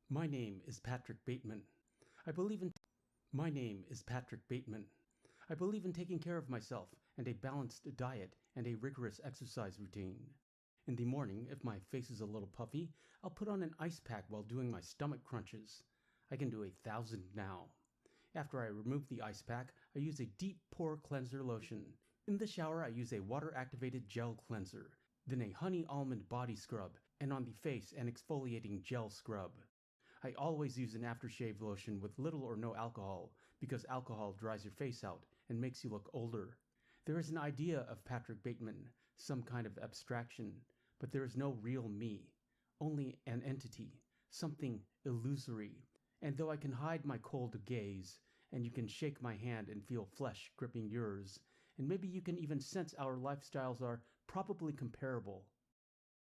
My name is Patrick Bateman. I believe in My name is Patrick Bateman. I believe in taking care of myself and a balanced diet and a rigorous exercise routine. In the morning, if my face is a little puffy, I'll put on an ice pack while doing my stomach crunches. I can do 1,000 now. After I remove the ice pack, I use a deep pore cleanser lotion. In the shower, I use a water-activated gel cleanser, then a honey almond body scrub, and on the face, an exfoliating gel scrub. I always use an aftershave lotion with little or no alcohol because alcohol dries your face out and makes you look older. There is an idea of Patrick Bateman, some kind of abstraction, but there is no real me, only an entity, something illusory. And though I can hide my cold gaze, and you can shake my hand and feel flesh gripping yours, and maybe you can even sense our lifestyles are probably comparable,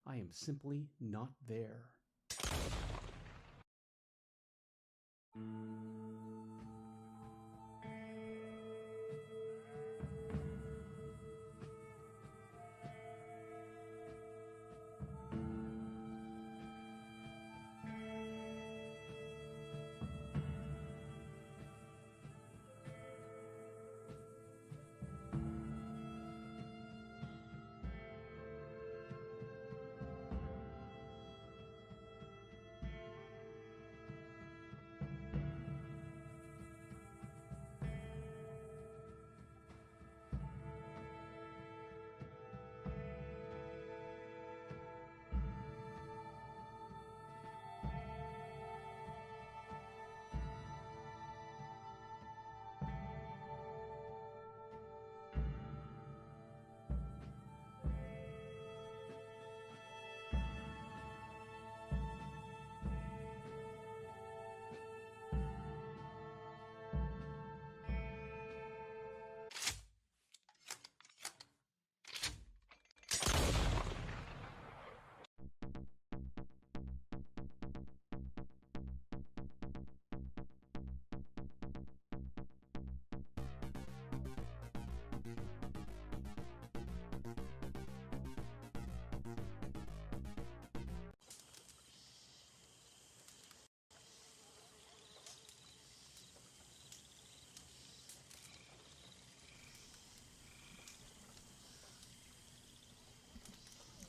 I am simply not there.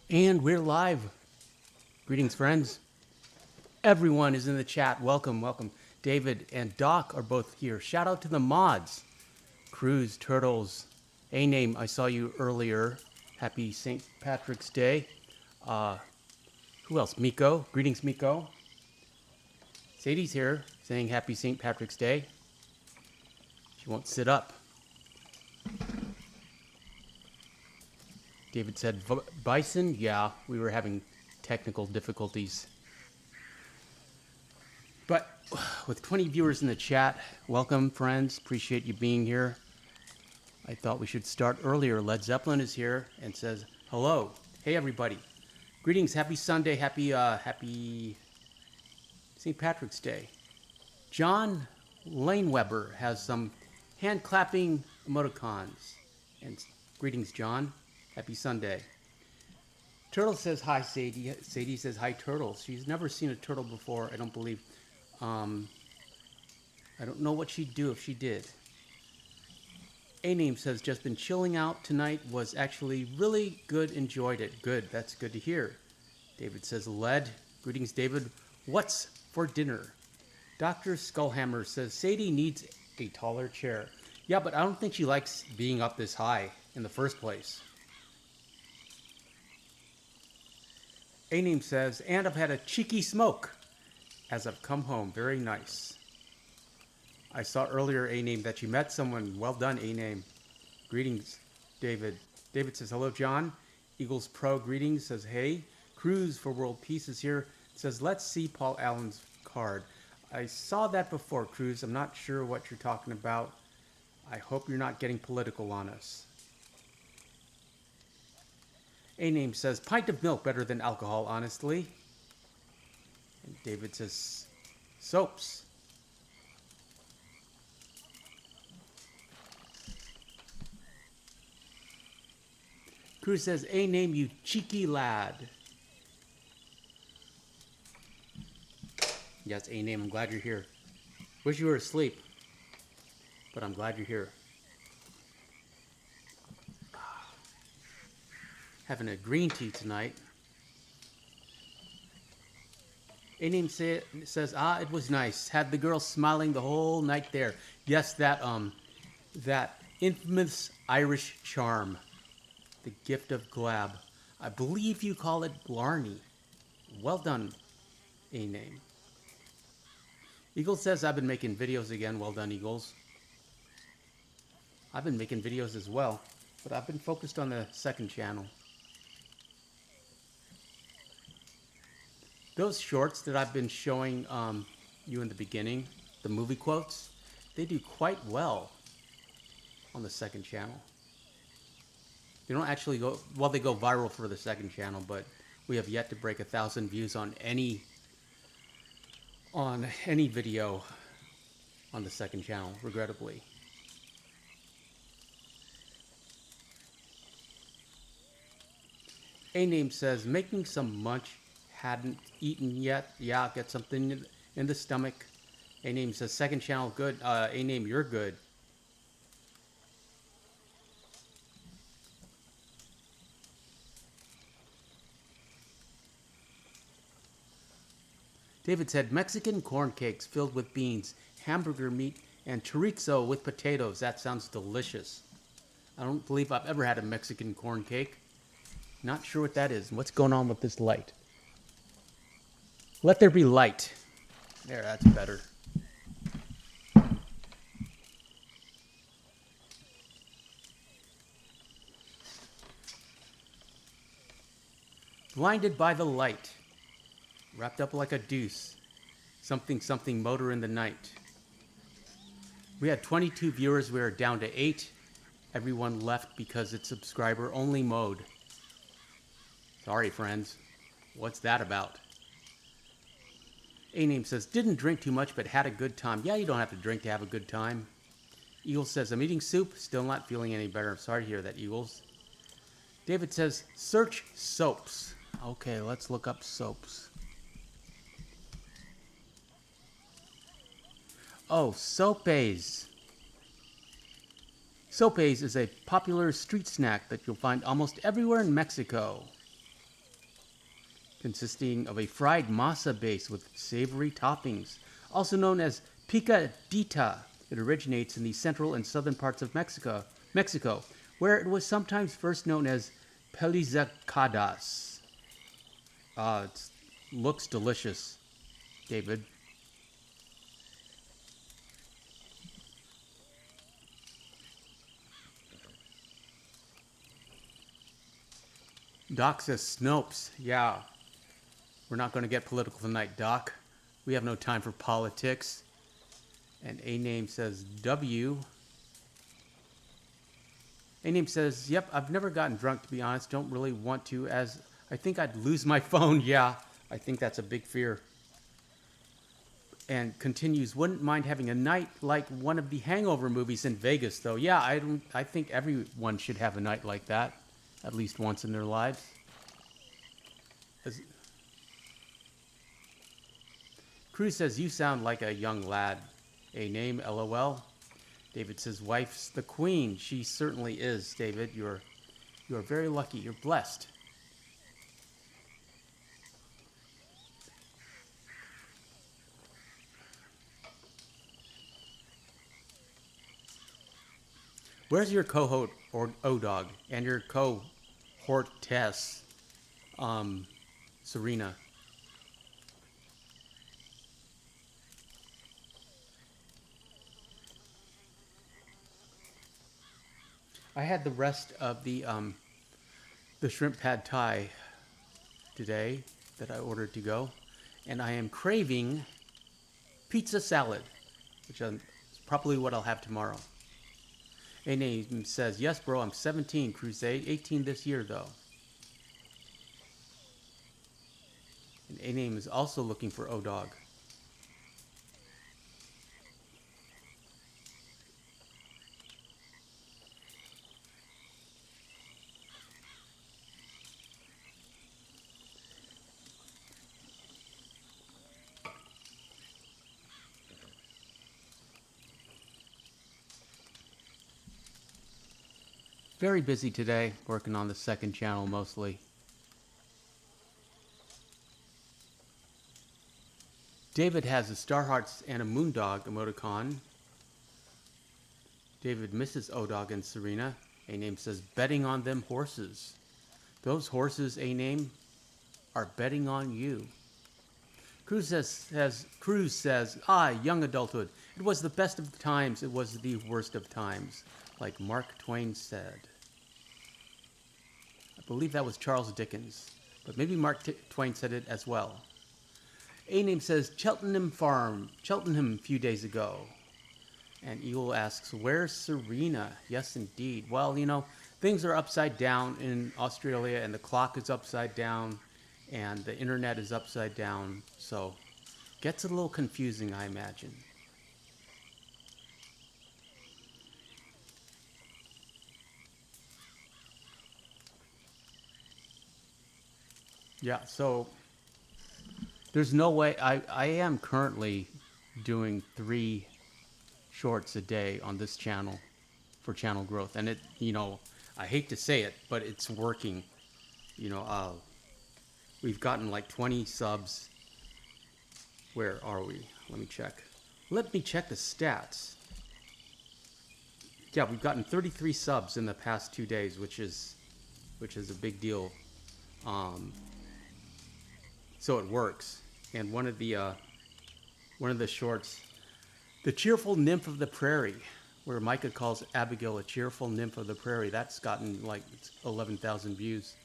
And we're live. Greetings, friends. Everyone is in the chat. Welcome, welcome. David and Doc are both here. Shout out to the mods. Cruz, Turtles, A-Name, I saw you earlier. Happy St. Patrick's Day. Who else? Miko. Greetings, Miko. Sadie's here saying Happy St. Patrick's Day. She won't sit up. David said bison. Yeah, we were having technical difficulties. But with 20 viewers in the chat, welcome, friends. Appreciate you being here. I thought we should start earlier. Led Zeppelin is here and says hello. Hey, everybody. Greetings. Happy Sunday. Happy St. Patrick's Day. John Laneweber has some hand clapping emoticons. And greetings, John. Happy Sunday. Turtle says hi, Sadie. Sadie says hi, Turtle. She's never seen a turtle before, I don't believe. I don't know what she'd do if she did. A-Name says, just been chilling out tonight. Was actually really good. Enjoyed it. Good. That's good to hear. David says, Lead. Greetings, David. What's for dinner? Dr. Skullhammer says, Sadie needs a taller chair. Yeah, but I don't think she likes being up this high in the first place. A-Name says, and I've had a cheeky smoke as I've come home. Very nice. I saw earlier, A-Name, that you met someone. Well done, A-Name. Greetings, David. David says, hello, John. Eagles Pro, greetings. Says, hey. Cruz for World Peace is here. Says, let's see Paul Allen's card. I saw that before, Cruz. I'm not sure what you're talking about. I hope you're not getting political on us. A-Name says, pint of milk better than alcohol, honestly. And David says, soaps. Cruz says, A-Name, you cheeky lad. Yes, A name, I'm glad you're here. Wish you were asleep, but I'm glad you're here. Having a green tea tonight. A name says, it was nice. Had the girl smiling the whole night there. Yes, that infamous Irish charm. The gift of glab. I believe you call it Blarney. Well done, A name. Eagles says I've been making videos again. Well done, Eagles. I've been making videos as well, but I've been focused on the second channel. Those shorts that I've been showing you in the beginning, the movie quotes, they do quite well on the second channel. They don't actually go, well, they go viral for the second channel, but we have yet to break 1,000 views on any video on the second channel, regrettably. A name says, making some munch, hadn't eaten yet. Yeah, get something in the stomach. A name says, second channel, good. A name, you're good. David said, Mexican corn cakes filled with beans, hamburger meat, and chorizo with potatoes. That sounds delicious. I don't believe I've ever had a Mexican corn cake. Not sure what that is. What's going on with this light? Let there be light. There, that's better. Blinded by the light. Wrapped up like a deuce. Something, something motor in the night. We had 22 viewers. We are down to 8. Everyone left because it's subscriber only mode. Sorry, friends. What's that about? A name says, didn't drink too much, but had a good time. Yeah, you don't have to drink to have a good time. Eagles says, I'm eating soup, still not feeling any better. I'm sorry to hear that, Eagles. David says, search soaps. Okay, let's look up soaps. Oh, sopes. Sopes is a popular street snack that you'll find almost everywhere in Mexico. Consisting of a fried masa base with savory toppings, also known as picadita. It originates in the central and southern parts of Mexico, where it was sometimes first known as pelizacadas. It looks delicious, David. Doc says Snopes. Yeah. We're not going to get political tonight, Doc. We have no time for politics. And A name says W. A name says, yep, I've never gotten drunk, to be honest. Don't really want to, as I think I'd lose my phone. Yeah, I think that's a big fear. And continues, wouldn't mind having a night like one of the Hangover movies in Vegas, though. Yeah, I think everyone should have a night like that, at least once in their lives. Cruz says, you sound like a young lad. A name, LOL. David says, wife's the queen. She certainly is, David. You are very lucky. You're blessed. Where's your cohort or O-Dog and your cohortess, Serena? I had the rest of the shrimp pad thai today that I ordered to go, and I am craving pizza salad, which is probably what I'll have tomorrow. A name says, yes, bro, I'm 17, Crusade, 18 this year, though. And A name is also looking for O-Dog. Very busy today, working on the second channel mostly. David has a Star Hearts and a Moondog emoticon. David misses Odog and Serena. A-Name says, betting on them horses. Those horses, A-Name, are betting on you. Cruz says, young adulthood. It was the best of times. It was the worst of times, like Mark Twain said. I believe that was Charles Dickens, but maybe Mark Twain said it as well. A-Name says, Cheltenham Farm, Cheltenham a few days ago. And Eagle asks, where's Serena? Yes, indeed. Well, things are upside down in Australia, and the clock is upside down, and the internet is upside down. So, gets a little confusing, I imagine. Yeah, so there's no way. I am currently doing 3 shorts a day on this channel for channel growth, and it, I hate to say it, but it's working. We've gotten like 20 subs. Where are we? Let me check. Let me check the stats. Yeah, we've gotten 33 subs in the past 2 days, which is a big deal. So it works. And one of the shorts, The Cheerful Nymph of the Prairie, where Micah calls Abigail a cheerful nymph of the prairie, that's gotten like 11,000 views,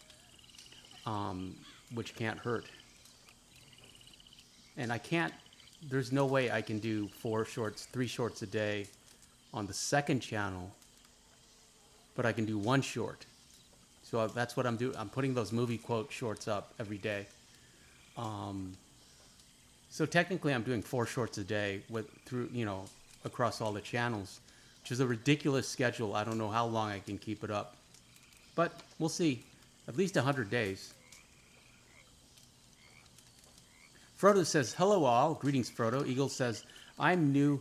which can't hurt. And there's no way I can do 3 shorts a day on the second channel, but I can do 1 short. So that's what I'm doing. I'm putting those movie quote shorts up every day. So technically I'm doing 4 shorts a day across all the channels, which is a ridiculous schedule. I don't know how long I can keep it up, but we'll see. At least 100 days. Frodo says, hello all. Greetings, Frodo. Eagles says, I'm new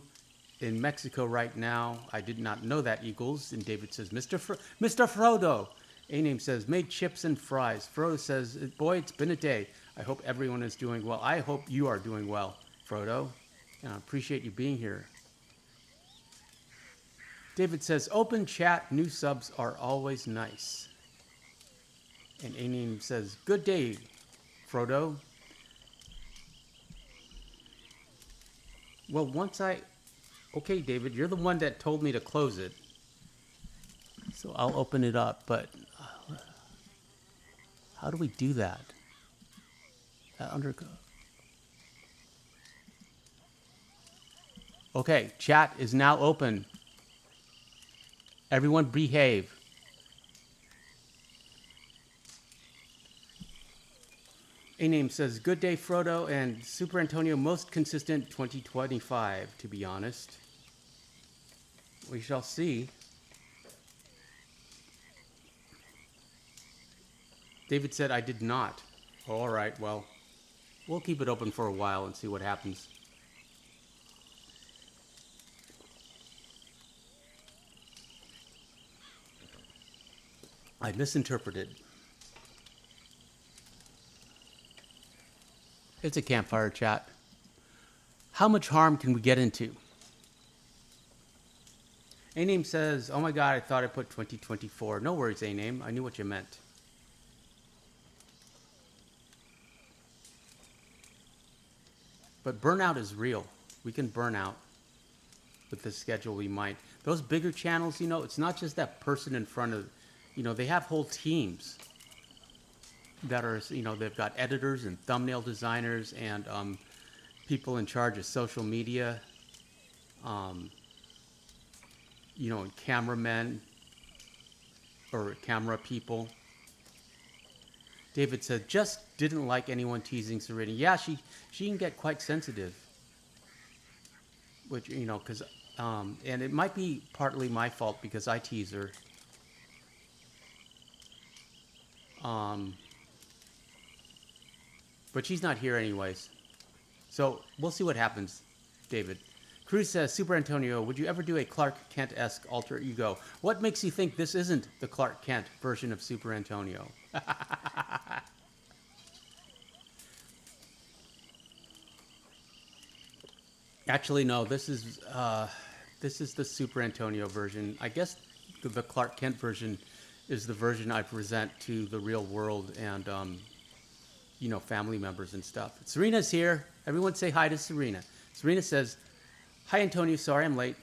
in Mexico right now. I did not know that, Eagles. And David says, Mr. Frodo. A-Name says, made chips and fries. Frodo says, boy, it's been a day. I hope everyone is doing well. I hope you are doing well, Frodo. And I appreciate you being here. David says, open chat, new subs are always nice. And A-Name says, good day, Frodo. Well, okay, David, you're the one that told me to close it. So I'll open it up, but how do we do that? Okay, chat is now open. Everyone behave. A-Name says, good day, Frodo, and Super Antonio, most consistent 2025, to be honest. We shall see. David said, I did not. All right, well, we'll keep it open for a while and see what happens. I misinterpreted. It's a campfire chat. How much harm can we get into? A-Name says, oh my God, I thought I put 2024. No worries, A-Name. I knew what you meant. But burnout is real. We can burn out with the schedule we might. Those bigger channels, it's not just that person in front of, they have whole teams that are, they've got editors and thumbnail designers and people in charge of social media, and cameramen or camera people. David said, just didn't like anyone teasing Serena. Yeah, she can get quite sensitive, which, because, and it might be partly my fault because I tease her. But she's not here anyways. So we'll see what happens, David. Cruz says, Super Antonio, would you ever do a Clark Kent-esque alter ego? What makes you think this isn't the Clark Kent version of Super Antonio? Actually, no. This is the Super Antonio version. I guess the Clark Kent version is the version I present to the real world and family members and stuff. Serena's here. Everyone say hi to Serena. Serena says, "Hi Antonio, sorry I'm late.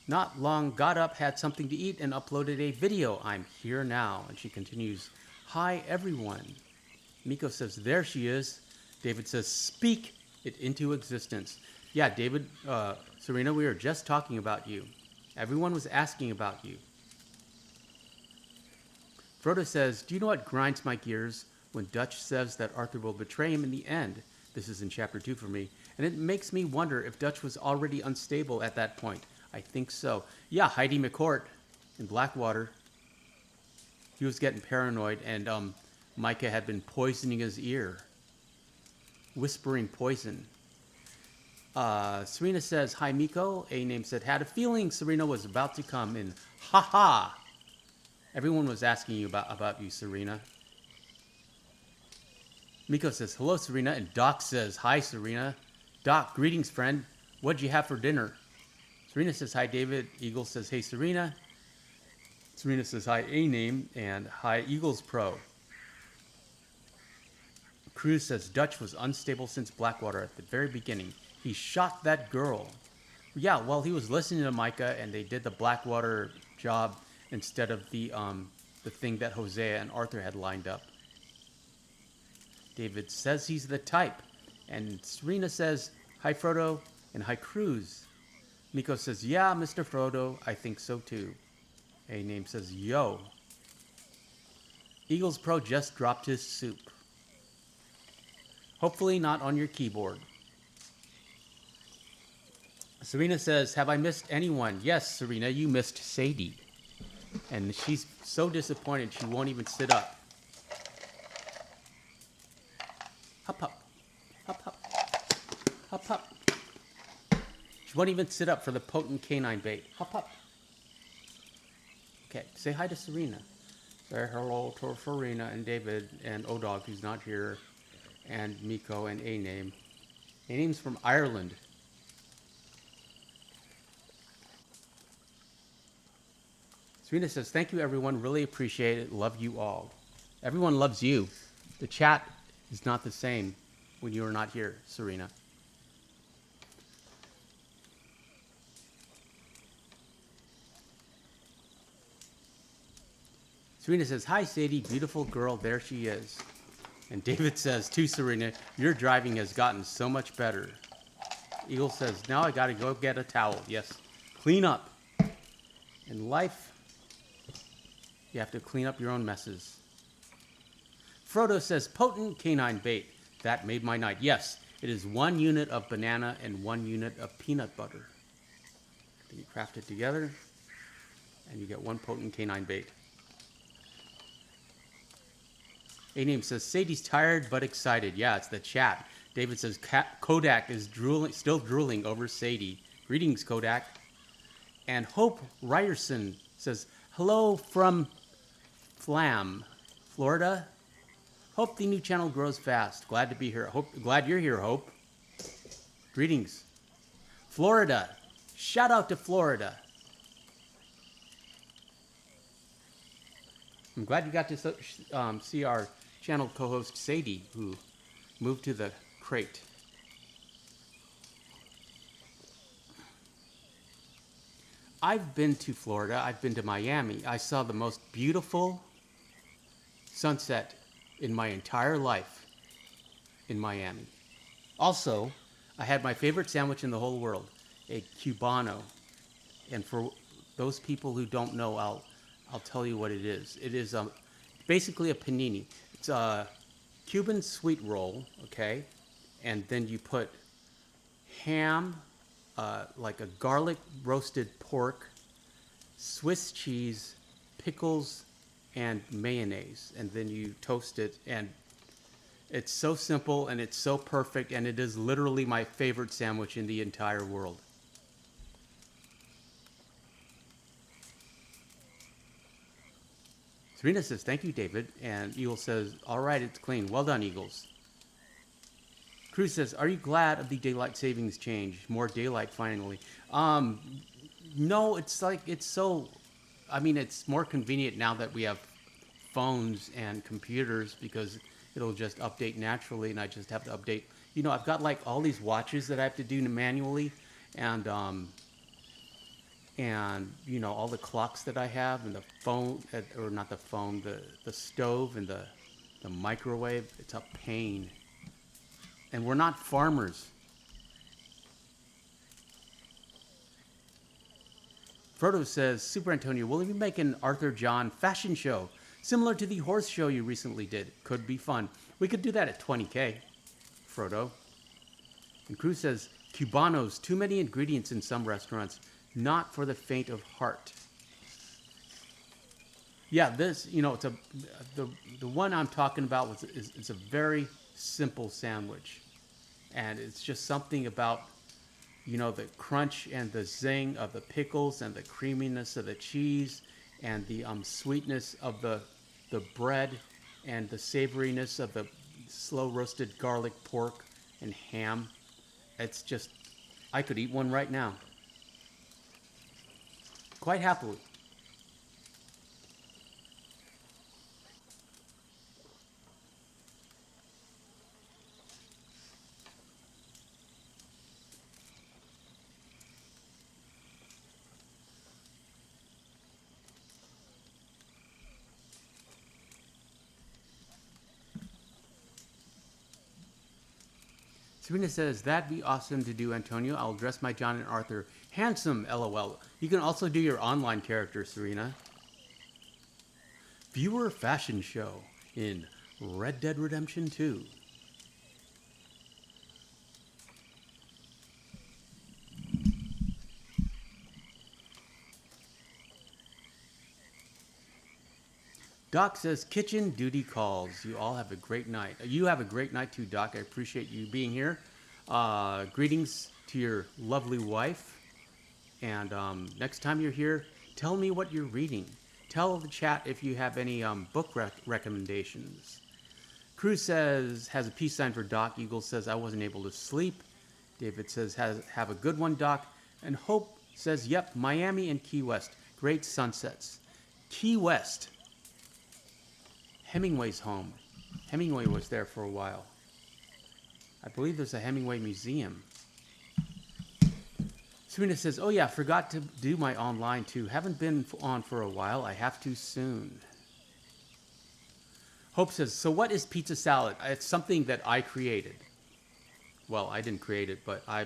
Not long, got up, had something to eat, and uploaded a video. I'm here now." And she continues, "Hi everyone." Miko says, "There she is." David says, "Speak it into existence." Yeah, David, Serena, we were just talking about you. Everyone was asking about you. Frodo says, "Do you know what grinds my gears? When Dutch says that Arthur will betray him in the end." This is in chapter 2 for me. "And it makes me wonder if Dutch was already unstable at that point. I think so." Yeah, Heidi McCourt in Blackwater. He was getting paranoid, and Micah had been poisoning his ear. Whispering poison. Serena says, "Hi, Miko." A-Name said, "Had a feeling Serena was about to come in." Ha-ha! Everyone was asking you about you, Serena. Miko says, "Hello, Serena." And Doc says, "Hi, Serena." "Doc, greetings, friend. What'd you have for dinner?" Serena says, "Hi, David." Eagle says, "Hey, Serena." Serena says, "Hi, A-Name." And "Hi, Eagles Pro." Cruz says, "Dutch was unstable since Blackwater at the very beginning. He shot that girl." Yeah, well, he was listening to Micah, and they did the Blackwater job instead of the thing that Hosea and Arthur had lined up. David says he's the type. And Serena says, "Hi, Frodo." And "Hi, Cruz." Miko says, "Yeah, Mr. Frodo, I think so too." A-Name says, "Yo." Eagles Pro just dropped his soup. Hopefully not on your keyboard. Serena says, "Have I missed anyone?" Yes, Serena, you missed Sadie. And she's so disappointed she won't even sit up. Hop, hop. Hop, hop. Hop, hop. She won't even sit up for the potent canine bait. Hop, hop. Okay, say hi to Serena. Say hello to Serena and David and O-Dog, who's not here, and Miko and A-Name. A-Name's from Ireland. Serena says, "Thank you, everyone. Really appreciate it. Love you all." Everyone loves you. The chat is not the same when you are not here, Serena. Serena says, "Hi, Sadie. Beautiful girl. There she is." And David says to Serena, "Your driving has gotten so much better." Eagle says, "Now I got to go get a towel." Yes, clean up. In life, you have to clean up your own messes. Frodo says, "Potent canine bait. That made my night." Yes, it is 1 unit of banana and 1 unit of peanut butter. Then you craft it together, and you get 1 potent canine bait. A-Name says, "Sadie's tired but excited." Yeah, it's the chat. David says, "Kodak is still drooling over Sadie." Greetings, Kodak. And Hope Ryerson says, "Hello from Flam, Florida. Hope the new channel grows fast. Glad to be here. Glad you're here, Hope." Greetings. Florida. Shout out to Florida. I'm glad you got to see our channel co-host Sadie, who moved to the crate. I've been to Florida. I've been to Miami. I saw the most beautiful sunset in my entire life in Miami. Also, I had my favorite sandwich in the whole world, a Cubano. And for those people who don't know, I'll tell you what it is. It is basically a panini. It's a Cuban sweet roll, okay? And then you put ham, like a garlic roasted pork, Swiss cheese, pickles, and mayonnaise. And then you toast it. And it's so simple and it's so perfect. And it is literally my favorite sandwich in the entire world. Serena says, thank you, David. And Eagle says, all right, it's clean. Well done, Eagles. Cruz says, are you glad of the daylight savings change? More daylight finally. No, it's like, it's so, I mean, it's more convenient now that we have phones and computers because it'll just update naturally and I just have to update. You know, I've got like all these watches that I have to do manually and you know, all the clocks that I have and the phone, or not the phone, the stove and the microwave. It's a pain. And we're not farmers. Frodo says, Super Antonio, will you make an Arthur John fashion show similar to the horse show you recently did? Could be fun. We could do that at 20K, Frodo. And Cruz says, Cubanos, too many ingredients in some restaurants, not for the faint of heart. Yeah, this, you know, it's the one I'm talking about is a very simple sandwich. And it's just something about, you know, the crunch and the zing of the pickles and the creaminess of the cheese and the sweetness of the bread and the savoriness of the slow roasted garlic pork and ham. It's just, I could eat one right now. Quite happily. Serena says, that'd be awesome to do, Antonio. I'll dress my John and Arthur. Handsome, LOL. You can also do your online character, Serena. Viewer fashion show in Red Dead Redemption 2. Doc says, kitchen duty calls. You all have a great night. You have a great night too, Doc. I appreciate you being here. Greetings to your lovely wife. And next time you're here, tell me what you're reading. Tell the chat if you have any book recommendations. Cruz says, has a peace sign for Doc. Eagle says, I wasn't able to sleep. David says, have a good one, Doc. And Hope says, yep, Miami and Key West. Great sunsets. Key West. Hemingway's home. Hemingway was there for a while. I believe there's a Hemingway museum. Serena says, oh yeah, forgot to do my online too. Haven't been on for a while. I have to soon. Hope says, so what is pizza salad? It's something that I created. Well, I didn't create it, but I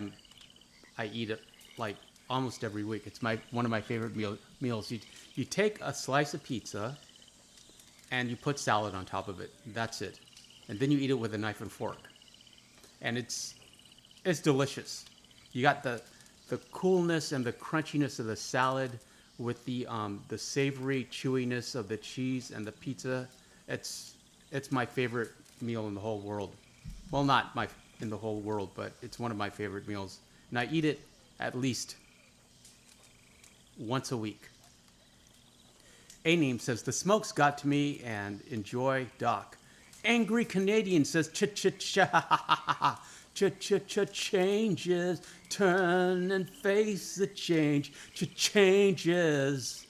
eat it like almost every week. It's one of my favorite meals. You take a slice of pizza and you put salad on top of it. That's it. And then you eat it with a knife and fork. And it's delicious. You got the coolness and the crunchiness of the salad with the savory chewiness of the cheese and the pizza. It's my favorite meal in the whole world. Well, not in the whole world, but it's one of my favorite meals. And I eat it at least once a week. A-Name says, the smokes got to me and enjoy Doc. Angry Canadian says, cha-cha-cha, cha-cha-cha changes, turn and face the change, cha-changes.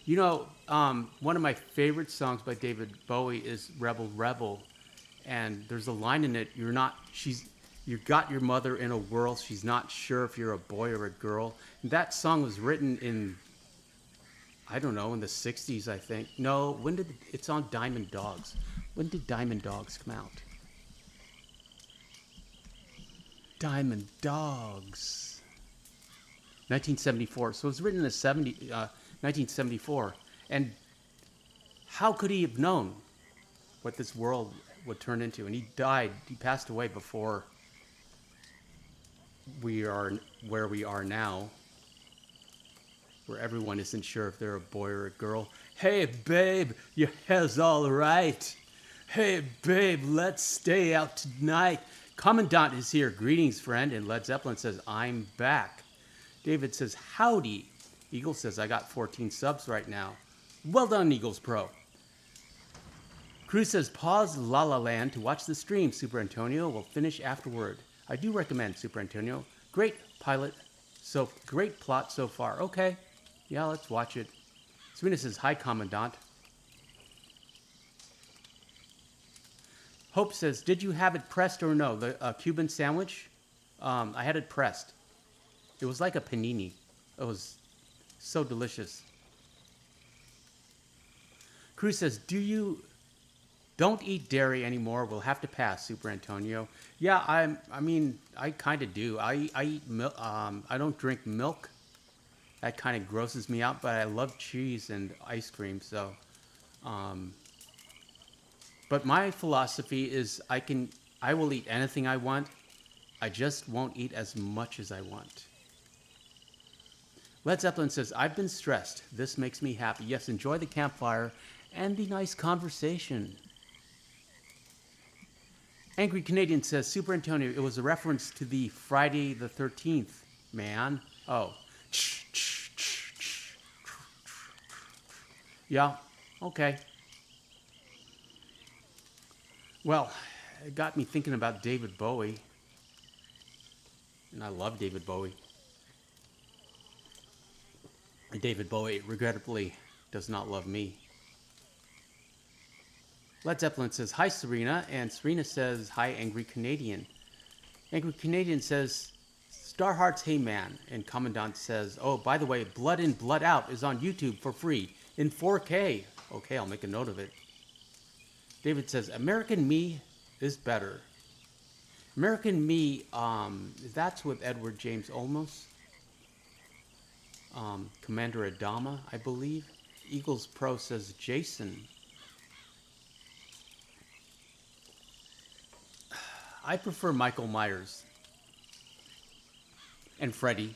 You know, one of my favorite songs by David Bowie is Rebel Rebel. And there's a line in it, you got your mother in a whirl, she's not sure if you're a boy or a girl. And that song was written in, I don't know, in the 60s, I think. No, it's on Diamond Dogs. When did Diamond Dogs come out? Diamond Dogs. 1974. So it was written in 1974. And how could he have known what this world would turn into? And he passed away before we are where we are now, where everyone isn't sure if they're a boy or a girl. Hey, babe, your hair's all right. Hey, babe, let's stay out tonight. Commandant is here. Greetings, friend. And Led Zeppelin says, I'm back. David says, howdy. Eagle says, I got 14 subs right now. Well done, Eagles Pro. Cruz says, pause La La Land to watch the stream. Super Antonio will finish afterward. I do recommend Super Antonio. Great pilot. So great plot so far. Okay. Yeah, let's watch it. Serena says, hi, Commandant. Hope says, did you have it pressed or no? The Cuban sandwich? I had it pressed. It was like a panini. It was so delicious. Cruz says, don't eat dairy anymore. We'll have to pass, Super Antonio. Yeah, I mean, I kind of do. I eat milk. I don't drink milk. That kind of grosses me out, but I love cheese and ice cream, so. But my philosophy is I will eat anything I want. I just won't eat as much as I want. Led Zeppelin says, I've been stressed. This makes me happy. Yes, enjoy the campfire and the nice conversation. Angry Canadian says, Super Antonio, it was a reference to the Friday the 13th, man. Oh. Yeah, okay. Well, it got me thinking about David Bowie. And I love David Bowie. And David Bowie, regrettably, does not love me. Led Zeppelin says, hi, Serena. And Serena says, hi, Angry Canadian. Angry Canadian says, Starheart's Hey Man. And Commandant says, oh, by the way, Blood In, Blood Out is on YouTube for free in 4K. Okay, I'll make a note of it. David says, American Me is better. American Me, that's with Edward James Olmos. Commander Adama, I believe. Eagles Pro says, Jason. I prefer Michael Myers. And Freddy.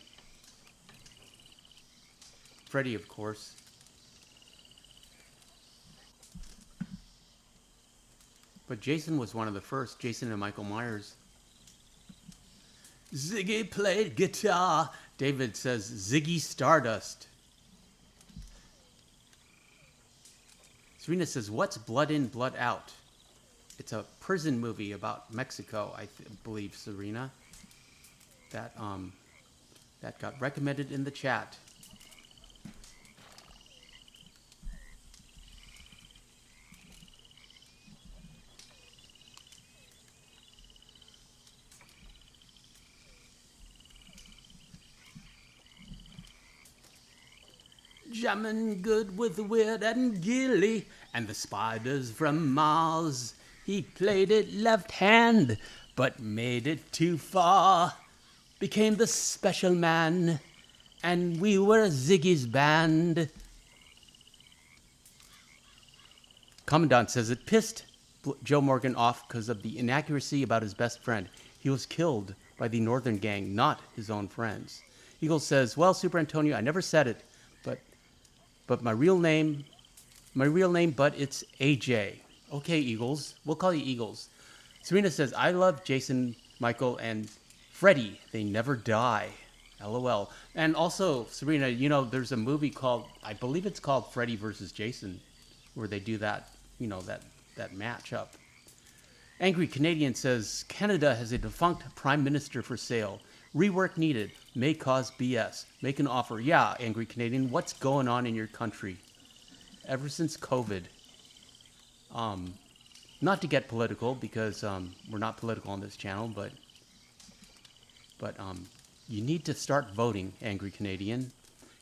Freddy, of course. But Jason was one of the first. Jason and Michael Myers. Ziggy played guitar. David says, Ziggy Stardust. Serena says, what's Blood In, Blood Out? It's a prison movie about Mexico, I believe, Serena. That got recommended in the chat. Jamming good with Weird and Gilly and the spiders from Mars. He played it left hand, but made it too far. Became the special man, and we were Ziggy's band. Commandant says it pissed Joe Morgan off because of the inaccuracy about his best friend. He was killed by the Northern Gang, not his own friends. Eagle says, well, Super Antonio, I never said it, but my real name, but it's AJ. Okay, Eagles. We'll call you Eagles. Serena says, I love Jason, Michael, and Freddy. They never die. LOL. And also, Serena, you know, there's a movie called, I believe it's called Freddy versus Jason, where they do that, you know, that matchup. Angry Canadian says, Canada has a defunct prime minister for sale. Rework needed. May cause BS. Make an offer. Yeah, Angry Canadian, what's going on in your country? Ever since COVID. Not to get political, because we're not political on this channel, but you need to start voting, Angry Canadian.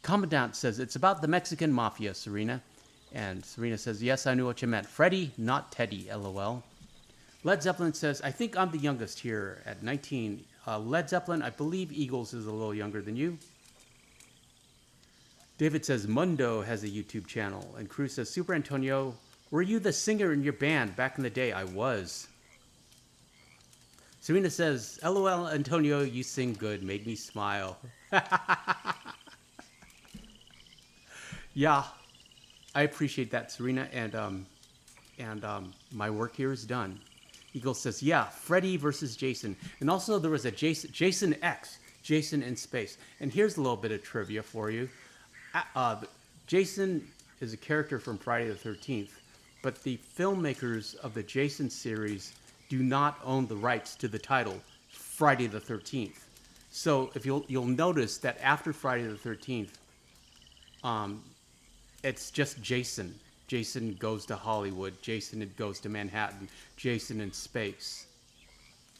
Commandant says, it's about the Mexican mafia, Serena. And Serena says, yes, I knew what you meant. Freddy, not Teddy, LOL. Led Zeppelin says, I think I'm the youngest here at 19. Led Zeppelin, I believe Eagles is a little younger than you. David says, Mundo has a YouTube channel. And Cruz says, Super Antonio, were you the singer in your band back in the day? I was. Serena says, LOL, Antonio, you sing good. Made me smile. Yeah, I appreciate that, Serena. And my work here is done. Eagle says, yeah, Freddy versus Jason. And also there was a Jason X, Jason in space. And here's a little bit of trivia for you. Jason is a character from Friday the 13th, but the filmmakers of the Jason series do not own the rights to the title Friday the 13th. So if you'll notice that after Friday the 13th, it's just Jason. Jason goes to Hollywood. Jason goes to Manhattan. Jason in space.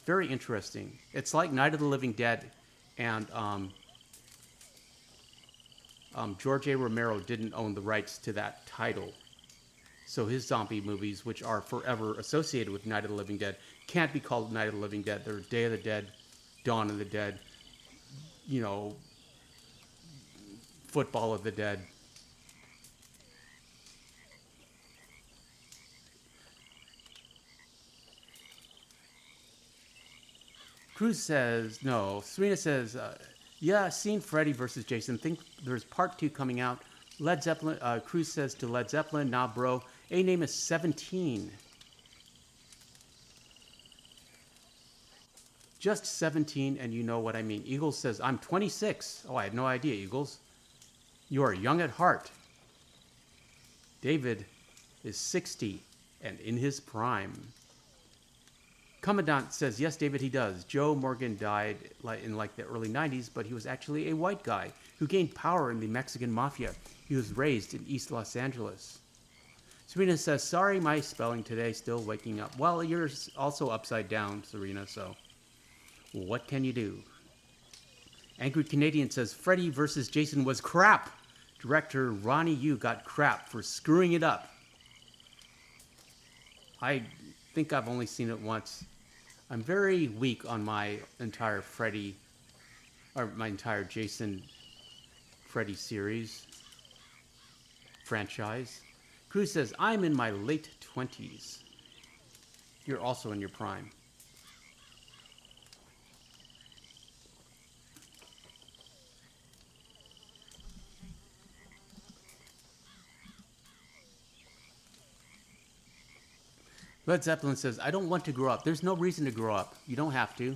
Very interesting. It's like Night of the Living Dead, and George A. Romero didn't own the rights to that title. So his zombie movies, which are forever associated with Night of the Living Dead, can't be called Night of the Living Dead. They're Day of the Dead, Dawn of the Dead, Football of the Dead. Cruz says, no. Serena says, yeah, seen Freddy versus Jason. Think there's part 2 coming out. Led Zeppelin, Cruz says to Led Zeppelin, nah, bro. A-name is 17. Just 17, and you know what I mean. Eagles says, I'm 26. Oh, I had no idea, Eagles. You are young at heart. David is 60 and in his prime. Commandant says, yes, David, he does. Joe Morgan died in the early 90s, but he was actually a white guy who gained power in the Mexican mafia. He was raised in East Los Angeles. Serena says, sorry, my spelling today, still waking up. Well, you're also upside down, Serena, so what can you do? Angry Canadian says, Freddy versus Jason was crap. Director Ronnie Yu got crap for screwing it up. I think I've only seen it once. I'm very weak on my entire Jason Freddy series franchise. Cruz says, I'm in my late 20s. You're also in your prime. Led Zeppelin says, I don't want to grow up. There's no reason to grow up. You don't have to.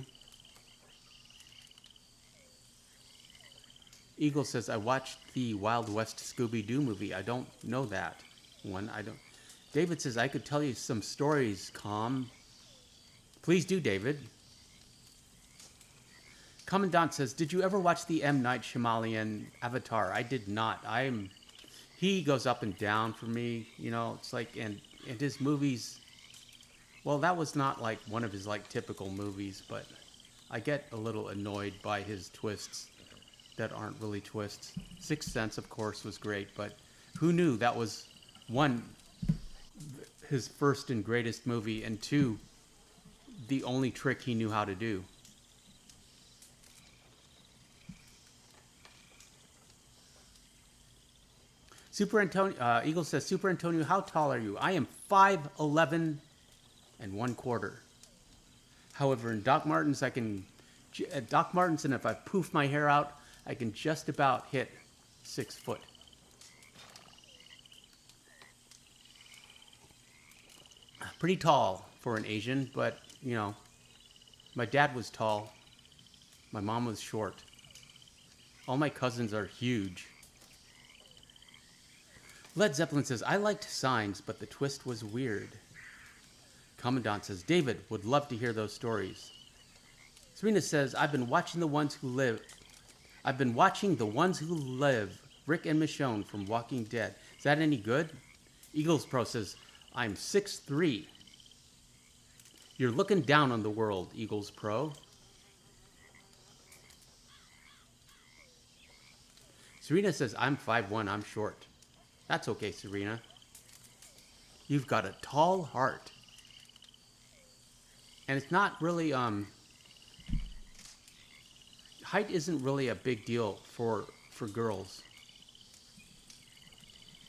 Eagle says, I watched the Wild West Scooby-Doo movie. I don't know that one. I don't. David says, I could tell you some stories, Calm. Please do, David. Commandant says, did you ever watch the M. Night Shyamalan Avatar? I did not. He goes up and down for me. It's like, and his movies, well, that was not like one of his typical movies, but I get a little annoyed by his twists that aren't really twists. Sixth Sense, of course, was great, but who knew that was one, his first and greatest movie, and two, the only trick he knew how to do. Eagle says, Super Antonio, how tall are you? I am 5'11" and 1/4. However, in Doc Martens, and if I poof my hair out, I can just about hit 6 foot. Pretty tall for an Asian, but, my dad was tall. My mom was short. All my cousins are huge. Led Zeppelin says, I liked Signs, but the twist was weird. Commandant says, David, would love to hear those stories. Serena says, I've been watching The Ones Who Live. Rick and Michonne from Walking Dead. Is that any good? Eagles Pro says, I'm 6'3". You're looking down on the world, Eagles Pro. Serena says, I'm 5'1", I'm short. That's okay, Serena. You've got a tall heart. And it's not really, height isn't really a big deal for girls.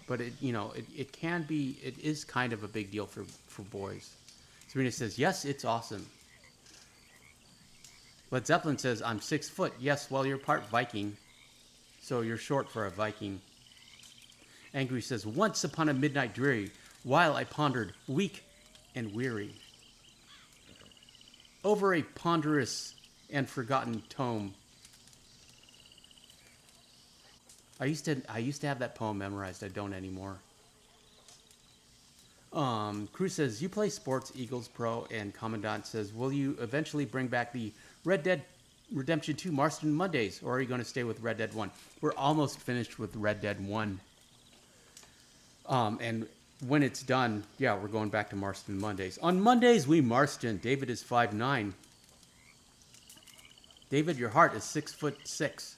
But it can be, it is kind of a big deal for boys. Serena says, yes, it's awesome. Led Zeppelin says, I'm 6 foot. Yes, well, you're part Viking. So you're short for a Viking. Angry says, once upon a midnight dreary, while I pondered, weak and weary, over a ponderous and forgotten tome. I used to have that poem memorized. I don't anymore. Cruz says, you play sports, Eagles Pro, and Commandant says, will you eventually bring back the Red Dead Redemption 2 Marston Mondays, or are you going to stay with Red Dead 1? We're almost finished with Red Dead 1. And when it's done, yeah, we're going back to Marston Mondays. On Mondays, we Marston. David is 5'9". David, your heart is 6'6".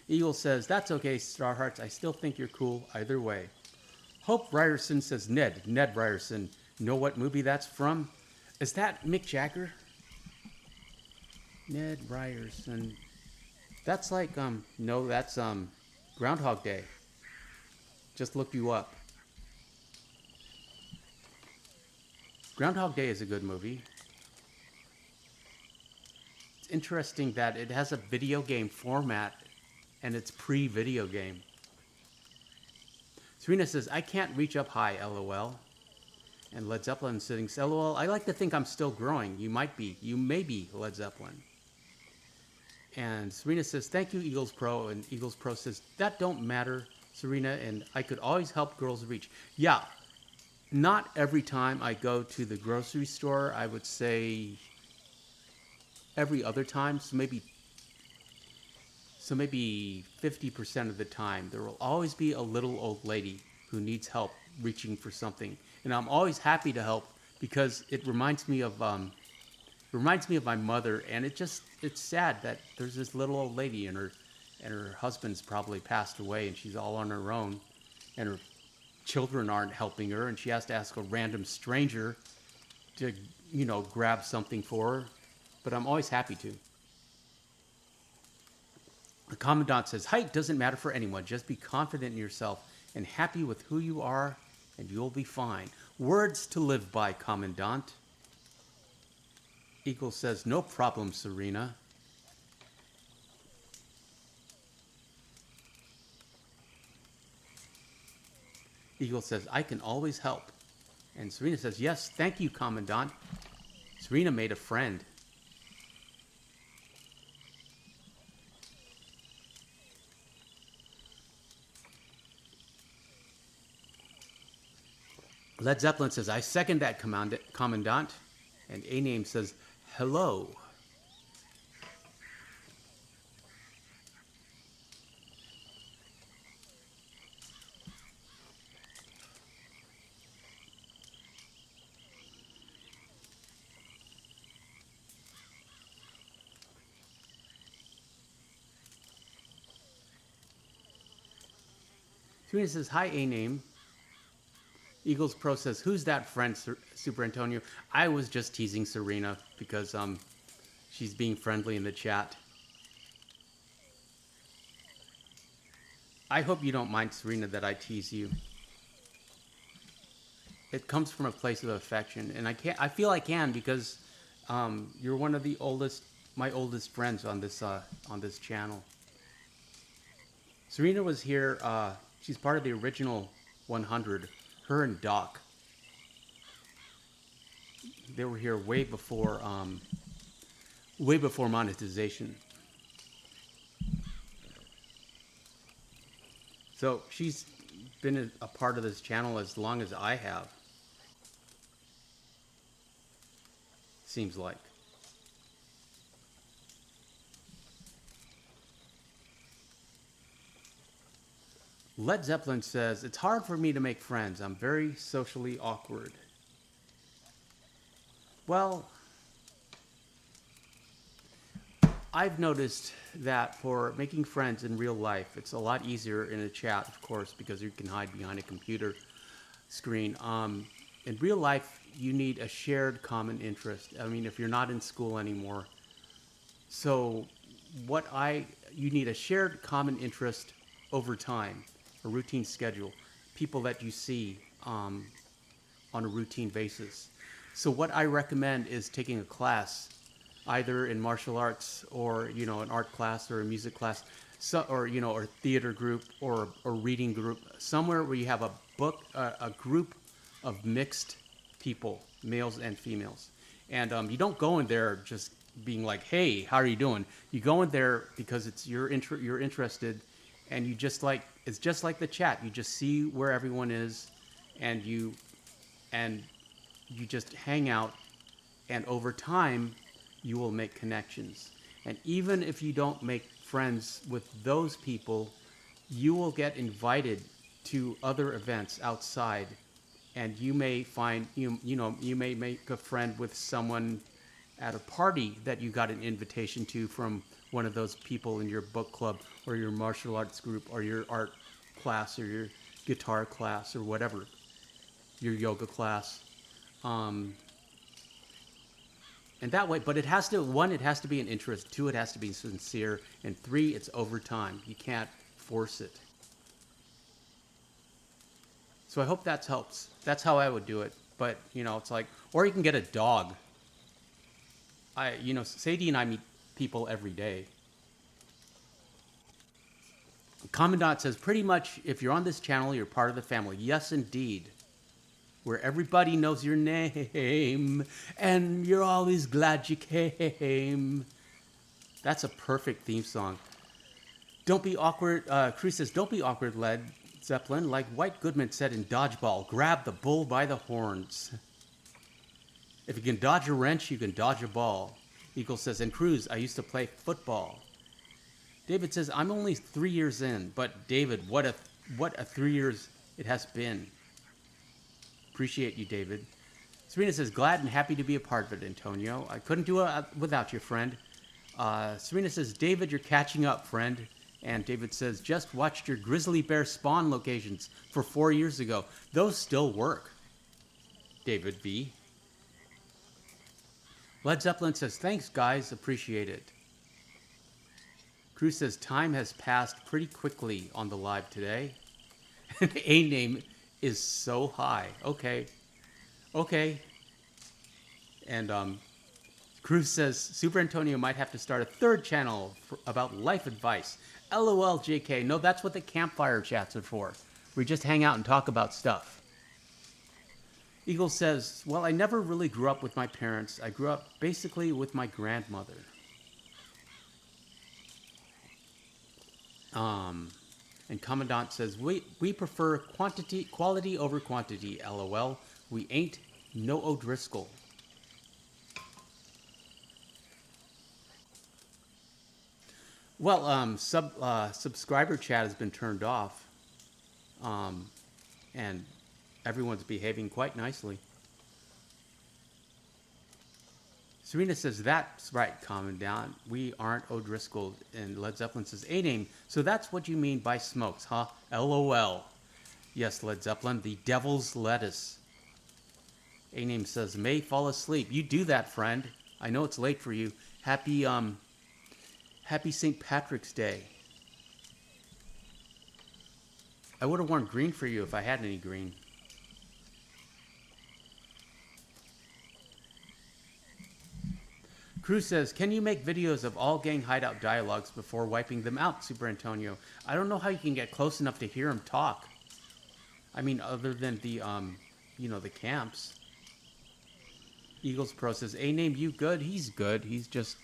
Eagle says, that's okay, Starhearts. I still think you're cool either way. Hope Ryerson says, Ned Ryerson. Know what movie that's from? Is that Mick Jagger? Ned Ryerson. That's like, no, that's Groundhog Day. Just look you up. Groundhog Day is a good movie. It's interesting that it has a video game format and it's pre-video game. Serena says, I can't reach up high, LOL. And Led Zeppelin sitting, LOL, I like to think I'm still growing. You might be. You may be Led Zeppelin. And Serena says, thank you, Eagles Pro. And Eagles Pro says, that don't matter, Serena, and I could always help girls reach. Yeah, not every time I go to the grocery store. I would say every other time, so maybe 50% of the time, there will always be a little old lady who needs help reaching for something. And I'm always happy to help because it reminds me of my mother, and it's sad that there's this little old lady and her husband's probably passed away and she's all on her own and her children aren't helping her and she has to ask a random stranger to, grab something for her. But I'm always happy to. The Commandant says, height doesn't matter for anyone. Just be confident in yourself and happy with who you are and you'll be fine. Words to live by, Commandant. Eagle says, no problem, Serena. Eagle says, I can always help. And Serena says, yes, thank you, Commandant. Serena made a friend. Led Zeppelin says, I second that, Commandant. And A-Name says, hello. Serena says, hi, A-Name. Eagles Pro says, who's that friend, Super Antonio? I was just teasing Serena because she's being friendly in the chat. I hope you don't mind, Serena, that I tease you. It comes from a place of affection, and I feel I can because you're one of my oldest friends on this channel. Serena was here. She's part of the original 100. Her and Doc. They were here way before monetization. So she's been a part of this channel as long as I have. Seems like. Led Zeppelin says, it's hard for me to make friends. I'm very socially awkward. Well, I've noticed that for making friends in real life, it's a lot easier in a chat, of course, because you can hide behind a computer screen. In real life, you need a shared common interest. I mean, if you're not in school anymore. So you need a shared common interest over time. A routine schedule, people that you see on a routine basis. So what I recommend is taking a class, either in martial arts or an art class or a music class, or theater group or a reading group, somewhere where you have a group of mixed people, males and females, and you don't go in there just being like, hey, how are you doing? You go in there because you're interested. And it's just like the chat. You just see where everyone is, and you and you just hang out, and over time, you will make connections. And even if you don't make friends with those people, you will get invited to other events outside, and you may find you may make a friend with someone at a party that you got an invitation to from one of those people in your book club or your martial arts group or your art class or your guitar class or whatever, your yoga class. And that way, but it has to, one, it has to be an interest, two, it has to be sincere, and three, it's over time. You can't force it. So I hope that helps. That's how I would do it. But, it's like, or you can get a dog. Sadie and I meet people every day. Commandant says, pretty much, if you're on this channel, you're part of the family. Yes, indeed. Where everybody knows your name, and you're always glad you came. That's a perfect theme song. Don't be awkward. Cruz says, don't be awkward, Led Zeppelin. Like White Goodman said in Dodgeball, grab the bull by the horns. If you can dodge a wrench, you can dodge a ball. Eagle says, and Cruz, I used to play football. David says, I'm only 3 years in, but David, what a 3 years it has been. Appreciate you, David. Serena says, glad and happy to be a part of it, Antonio. I couldn't do it without you, friend. Serena says, David, you're catching up, friend. And David says, just watched your grizzly bear spawn locations for 4 years ago. Those still work. David V. Led Zeppelin says, thanks, guys. Appreciate it. Cruz says, time has passed pretty quickly on the live today. And the A name is so high. Okay. And Cruz says, Super Antonio might have to start a third channel about life advice. LOL, JK. No, that's what the Campfire chats are for. We just hang out and talk about stuff. Eagle says, well, I never really grew up with my parents. I grew up basically with my grandmother. And Commandant says, we prefer quality over quantity, LOL. We ain't no O'Driscoll. Well, subscriber chat has been turned off. And everyone's behaving quite nicely. Serena says, that's right, Commandant. We aren't O'Driscoll. And Led Zeppelin says, A-name. So that's what you mean by smokes, huh? LOL. Yes, Led Zeppelin, the devil's lettuce. A-name says, may fall asleep. You do that, friend. I know it's late for you. Happy St. Patrick's Day. I would have worn green for you if I had any green. Cruz says, can you make videos of all gang hideout dialogues before wiping them out, Super Antonio? I don't know how you can get close enough to hear him talk. I mean, other than the, the camps. Eagles Pro says, A-name, you good? He's good. He's just...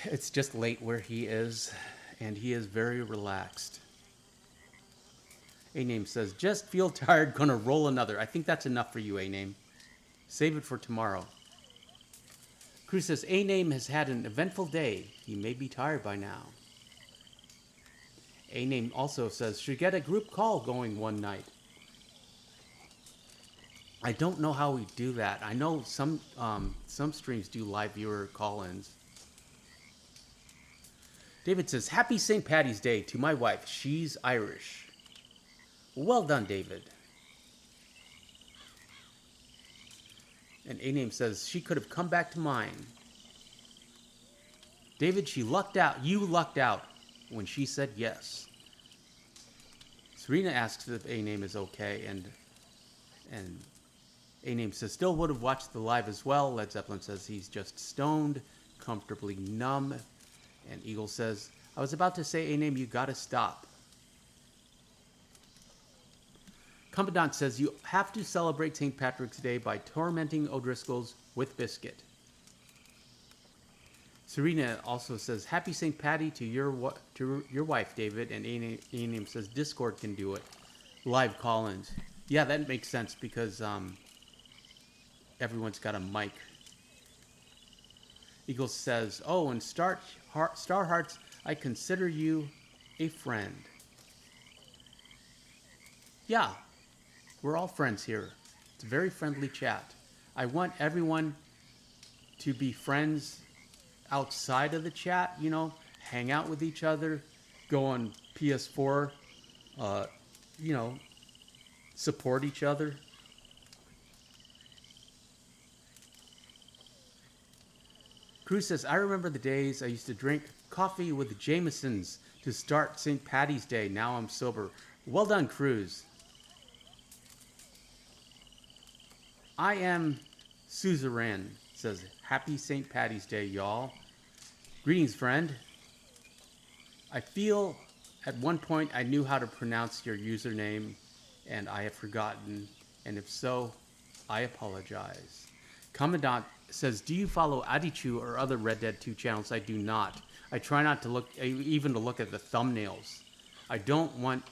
It's just late where he is, and he is very relaxed. A-name says, just feel tired, gonna roll another. I think that's enough for you, A-name. Save it for tomorrow. Cruz says, A-name has had an eventful day. He may be tired by now. A-name also says, should get a group call going one night. I don't know how we do that. I know some streams do live viewer call-ins. David says, happy St. Paddy's Day to my wife. She's Irish. Well done, David. And A-name says, she could have come back to mine. David, she lucked out. You lucked out when she said yes. Serena asks if A-name is okay, and A-name says, still would have watched the live as well. Led Zeppelin says he's just stoned, comfortably numb. And Eagle says, I was about to say, A-name, you gotta stop. Commandant says, you have to celebrate St. Patrick's Day by tormenting O'Driscolls with biscuit. Serena also says, happy St. Patty to your wife, David. And A-name says, Discord can do it. Live call-ins. Yeah, that makes sense because everyone's got a mic. Eagle says, "Oh, and Star Hearts, I consider you a friend." Yeah, we're all friends here. It's a very friendly chat. I want everyone to be friends outside of the chat, you know, hang out with each other, go on PS4, you know, support each other. Cruz says, I remember the days I used to drink coffee with Jamesons to start St. Patty's Day. Now I'm sober. Well done, Cruz. I am Suzerain, says, Happy St. Patty's Day, y'all. Greetings, friend. I feel at one point I knew how to pronounce your username, and I have forgotten, and if so, I apologize. Commandant says, do you follow Adichu or other Red Dead 2 channels? I do not. I try not to look, even to look at the thumbnails. I don't want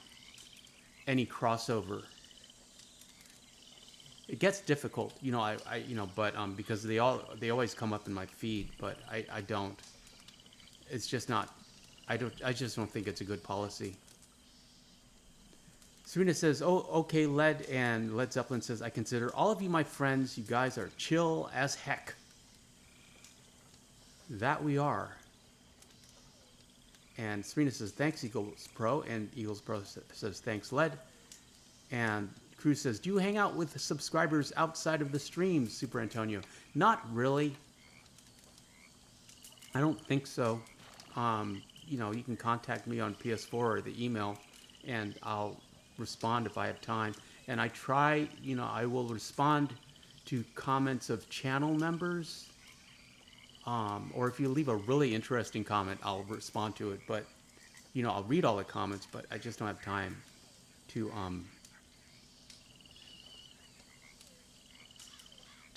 any crossover. It gets difficult, you know. But because they always come up in my feed, but I don't. It's just not. I just don't think it's a good policy. Serena says, oh, okay, Led, and Led Zeppelin says, I consider all of you my friends. You guys are chill as heck. That we are. And Serena says, thanks, Eagles Pro. And Eagles Pro says, thanks, Led. And Cruz says, do you hang out with subscribers outside of the streams, Super Antonio? Not really. I don't think so. You know, you can contact me on PS4 or the email, and I'll respond if I have time. And I try, you know, I will respond to comments of channel members. Or if you leave a really interesting comment, I'll respond to it. But, you know, I'll read all the comments, but I just don't have time to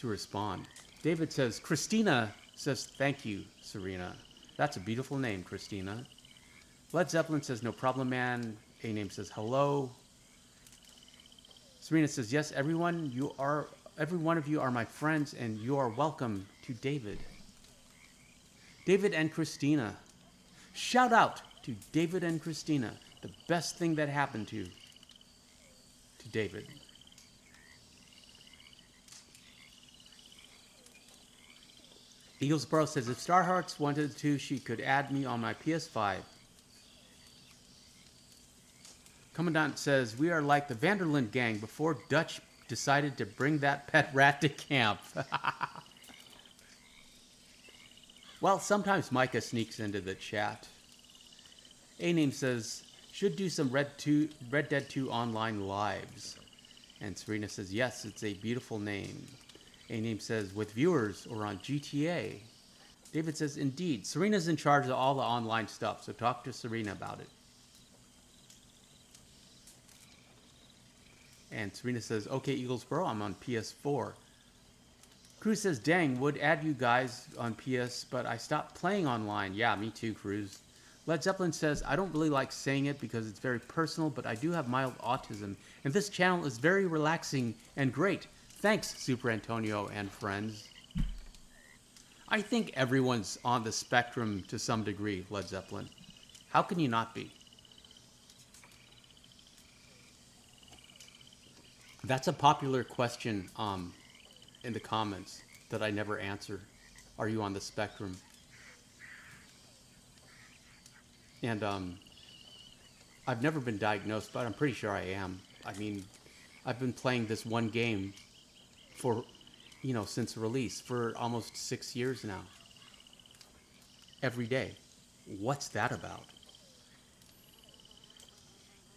respond. David says, Christina says, thank you, Serena. That's a beautiful name, Christina. Led Zeppelin says, no problem, man. A-Name says, hello. Serena says, yes, every one of you are my friends, and you are welcome to David. David and Christina. Shout out to David and Christina. The best thing that happened to David. Eaglesboro says, if Starhearts wanted to, she could add me on my PS5. Commandant says, we are like the Vanderlyn gang before Dutch decided to bring that pet rat to camp. Well, sometimes Micah sneaks into the chat. A-Name says, should do some Red Dead 2 online lives. And Serena says, yes, it's a beautiful name. A-Name says, with viewers or on GTA. David says, indeed. Serena's in charge of all the online stuff, so talk to Serena about it. And Serena says, okay, Eaglesboro, I'm on PS4. Cruz says, dang, would add you guys on PS, but I stopped playing online. Yeah, me too, Cruz. Led Zeppelin says, I don't really like saying it because it's very personal, but I do have mild autism, and this channel is very relaxing and great. Thanks, Super Antonio and friends. I think everyone's on the spectrum to some degree, Led Zeppelin. How can you not be? That's a popular question in the comments that I never answer. Are you on the spectrum? And I've never been diagnosed, but I'm pretty sure I am. I mean, I've been playing this one game for, you know, since release for almost 6 years now. Every day. What's that about?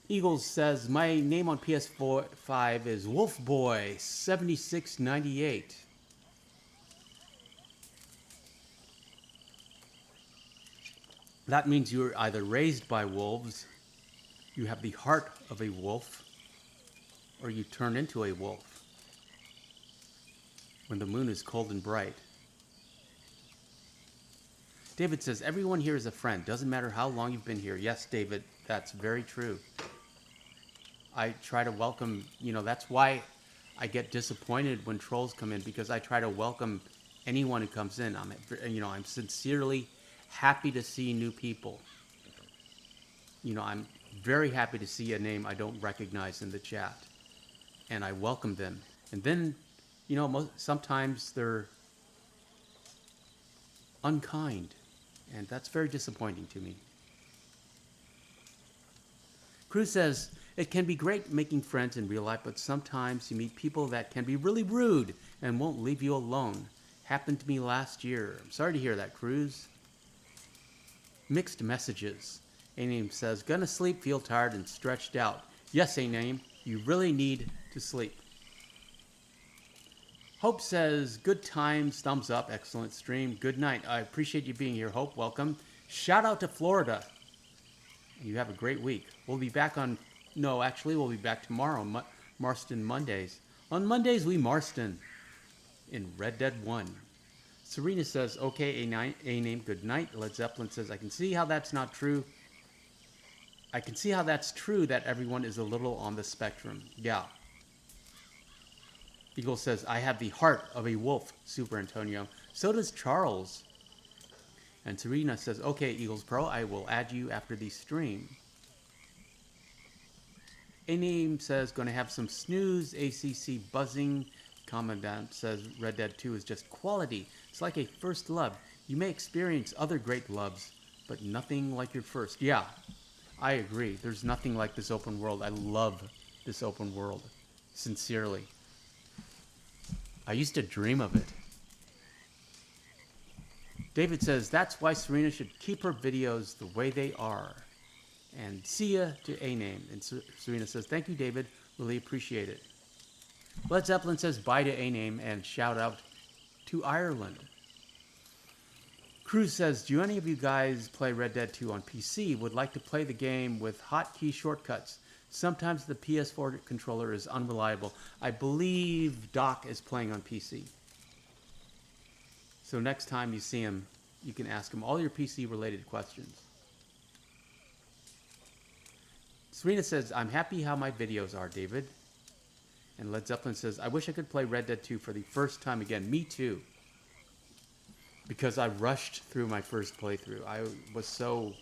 Eagles says, my name on PS5 is Wolfboy7698. That means you were either raised by wolves, you have the heart of a wolf, or you turn into a wolf when the moon is cold and bright. David says, everyone here is a friend. Doesn't matter how long you've been here. Yes, David, that's very true. I try to welcome, that's why I get disappointed when trolls come in, because I try to welcome anyone who comes in. I'm sincerely happy to see new people. I'm very happy to see a name I don't recognize in the chat, and I welcome them. And then, sometimes they're unkind, and that's very disappointing to me. Cruz says, it can be great making friends in real life, but sometimes you meet people that can be really rude and won't leave you alone. Happened to me last year. I'm sorry to hear that, Cruz. Mixed messages. A-Name says, gonna sleep, feel tired and stretched out. Yes, A-Name, you really need to sleep. Hope says, good times, thumbs up, excellent stream, good night. I appreciate you being here, Hope, welcome. Shout out to Florida. You have a great week. We'll be back we'll be back tomorrow, Marston Mondays. On Mondays, we Marston in Red Dead 1. Serena says, okay, A-Name, good night. Led Zeppelin says, I can see how that's not true. I can see how that's true that everyone is a little on the spectrum. Yeah. Eagle says, I have the heart of a wolf, Super Antonio. So does Charles. And Serena says, okay, Eagles Pro, I will add you after the stream. A-Name says, going to have some snooze, ACC buzzing. Commandant says, Red Dead 2 is just quality. It's like a first love. You may experience other great loves, but nothing like your first. Yeah, I agree. There's nothing like this open world. I love this open world. Sincerely. I used to dream of it. David says, that's why Serena should keep her videos the way they are. And see ya to A-Name. And Serena says, thank you, David. Really appreciate it. Led Zeppelin says, bye to A-Name and shout out to Ireland. Cruz says, do any of you guys play Red Dead 2 on PC? Would like to play the game with hotkey shortcuts. Sometimes the PS4 controller is unreliable. I believe Doc is playing on PC. So next time you see him, you can ask him all your PC-related questions. Serena says, I'm happy how my videos are, David. And Led Zeppelin says, I wish I could play Red Dead 2 for the first time again. Me too. Because I rushed through my first playthrough. I was so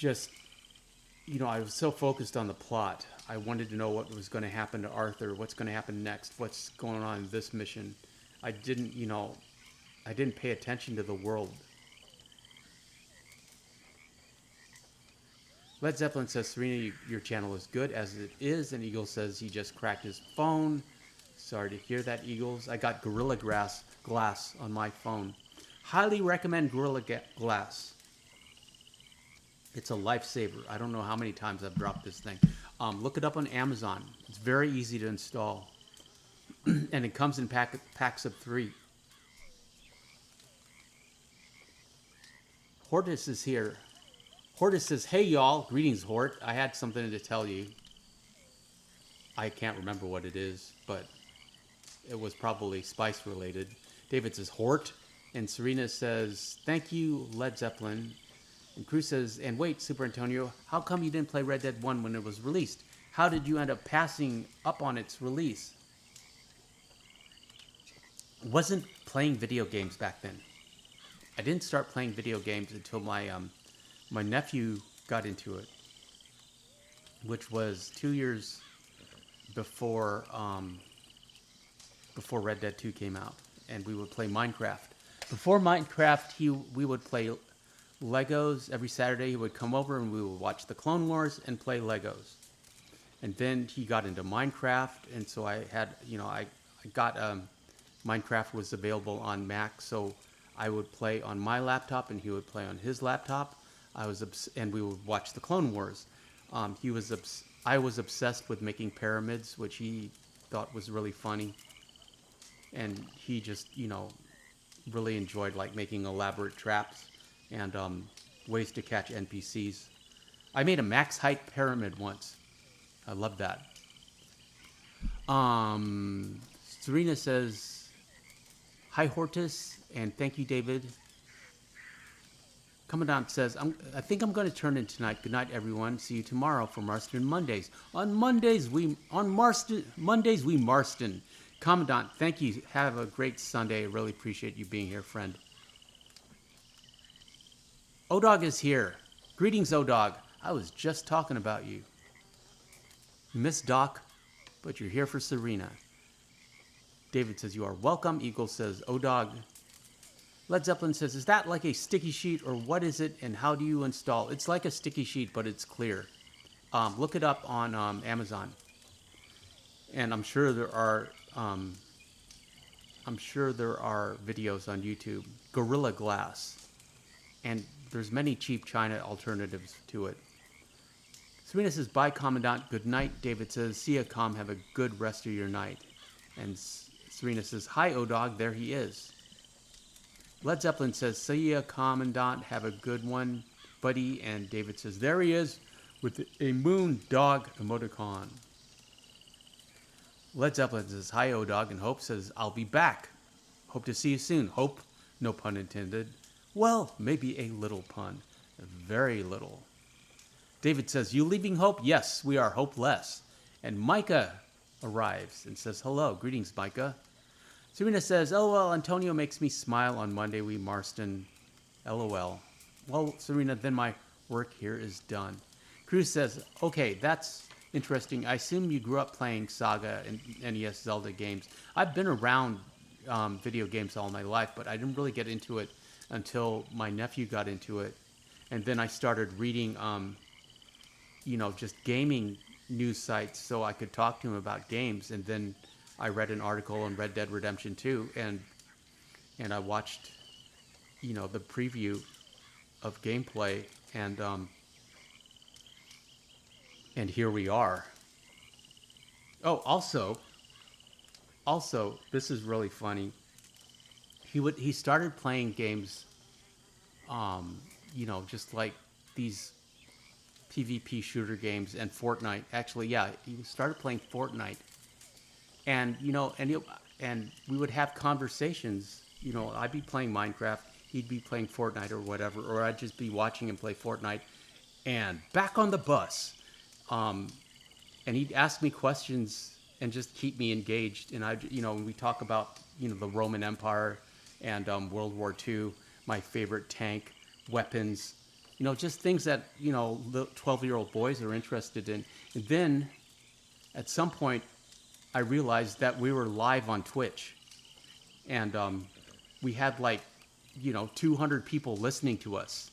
I was so focused on the plot. I wanted to know what was going to happen to Arthur, what's going to happen next, what's going on in this mission. I didn't pay attention to the world. Led Zeppelin says, Serena, your channel is good as it is. And Eagle says he just cracked his phone. Sorry to hear that, Eagles. I got Gorilla Glass on my phone. Highly recommend Gorilla Glass. It's a lifesaver. I don't know how many times I've dropped this thing. Look it up on Amazon. It's very easy to install. And it comes in packs of 3. Hortus is here. Hortus says, hey y'all, greetings Hort. I had something to tell you. I can't remember what it is, but it was probably spice related. David says, Hort. And Serena says, thank you, Led Zeppelin. And Cruz says, and wait, Super Antonio, how come you didn't play Red Dead 1 when it was released? How did you end up passing up on its release? I wasn't playing video games back then. I didn't start playing video games until my nephew got into it, which was 2 years before Red Dead 2 came out, and we would play Minecraft. Before Minecraft, we would play Legos. Every Saturday he would come over and we would watch the Clone Wars and play Legos. And then he got into Minecraft, and so I had, I got, Minecraft was available on Mac, so I would play on my laptop and he would play on his laptop. And we would watch the Clone Wars. I was obsessed with making pyramids, which he thought was really funny. And he just, really enjoyed making elaborate traps and ways to catch NPCs. I made a max height pyramid once. I love that. Serena says, hi Hortus, and thank you, David. Commandant says, I think I'm going to turn in tonight. Good night, everyone. See you tomorrow for Marston Mondays. On Mondays, we Marston. Commandant, thank you. Have a great Sunday. I really appreciate you being here, friend. O-Dog is here. Greetings, O-Dog. I was just talking about you. You missed Doc, but you're here for Serena. David says, you are welcome. Eagle says, O-Dog. Led Zeppelin says, is that like a sticky sheet or what is it and how do you install? It's like a sticky sheet, but it's clear. Look it up on Amazon. And I'm sure there are videos on YouTube. Gorilla Glass. And there's many cheap China alternatives to it. Serena says, bye, Commandant. Good night. David says, see ya, Com. Have a good rest of your night. And Serena says, hi, O-Dog. There he is. Led Zeppelin says, see ya, Commandant. Have a good one, buddy. And David says, there he is with a moon dog emoticon. Led Zeppelin says, hi, O-Dog. And Hope says, I'll be back. Hope to see you soon. Hope, no pun intended. Well, maybe a little pun. Very little. David says, you leaving, Hope? Yes, we are hopeless. And Micah arrives and says, hello. Greetings, Micah. Serena says, LOL, Antonio makes me smile on Monday we Marston. LOL. Well, Serena, then my work here is done. Cruz says, okay, that's interesting. I assume you grew up playing Saga and NES Zelda games. I've been around video games all my life, but I didn't really get into it until my nephew got into it. And then I started reading, just gaming news sites so I could talk to him about games. And then I read an article on Red Dead Redemption 2 and I watched, the preview of gameplay and here we are. Oh, also, this is really funny. He started playing games, just like these PvP shooter games and Fortnite. Actually, yeah, he started playing Fortnite, and and we would have conversations. I'd be playing Minecraft, he'd be playing Fortnite or whatever, or I'd just be watching him play Fortnite. And back on the bus, and he'd ask me questions and just keep me engaged. And when we talk about the Roman Empire and World War II, my favorite tank, weapons, just things that, the 12-year-old boys are interested in. And then at some point, I realized that we were live on Twitch. And we had 200 people listening to us,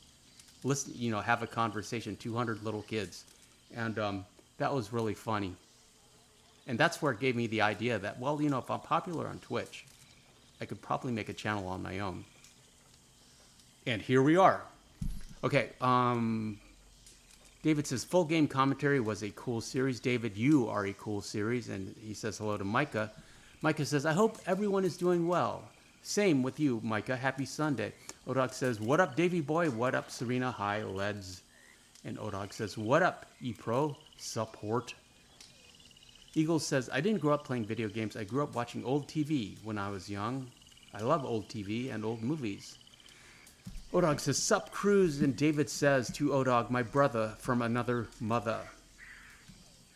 have a conversation, 200 little kids. And that was really funny. And that's where it gave me the idea that, well, if I'm popular on Twitch, I could probably make a channel on my own. And here we are. Okay, David says, full game commentary was a cool series. David, you are a cool series. And he says hello to Micah. Micah says, I hope everyone is doing well. Same with you, Micah. Happy Sunday. O-Dog says, what up, Davey boy? What up, Serena? Hi, Leds. And O-Dog says, what up, E-Pro? Support. Eagle says, I didn't grow up playing video games. I grew up watching old TV when I was young. I love old TV and old movies. O-Dog says, sup, Cruz. And David says to O-Dog, my brother from another mother.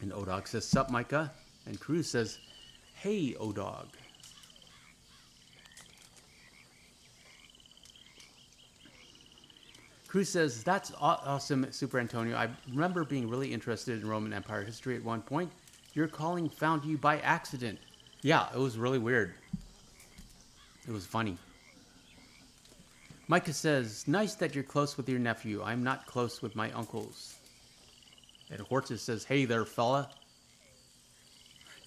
And O-Dog says, sup, Micah. And Cruz says, hey, O-Dog. Cruz says, that's awesome, Super Antonio. I remember being really interested in Roman Empire history at one point. Your calling found you by accident. Yeah, it was really weird. It was funny. Micah says, nice that you're close with your nephew. I'm not close with my uncles. And Hortus says, hey there, fella.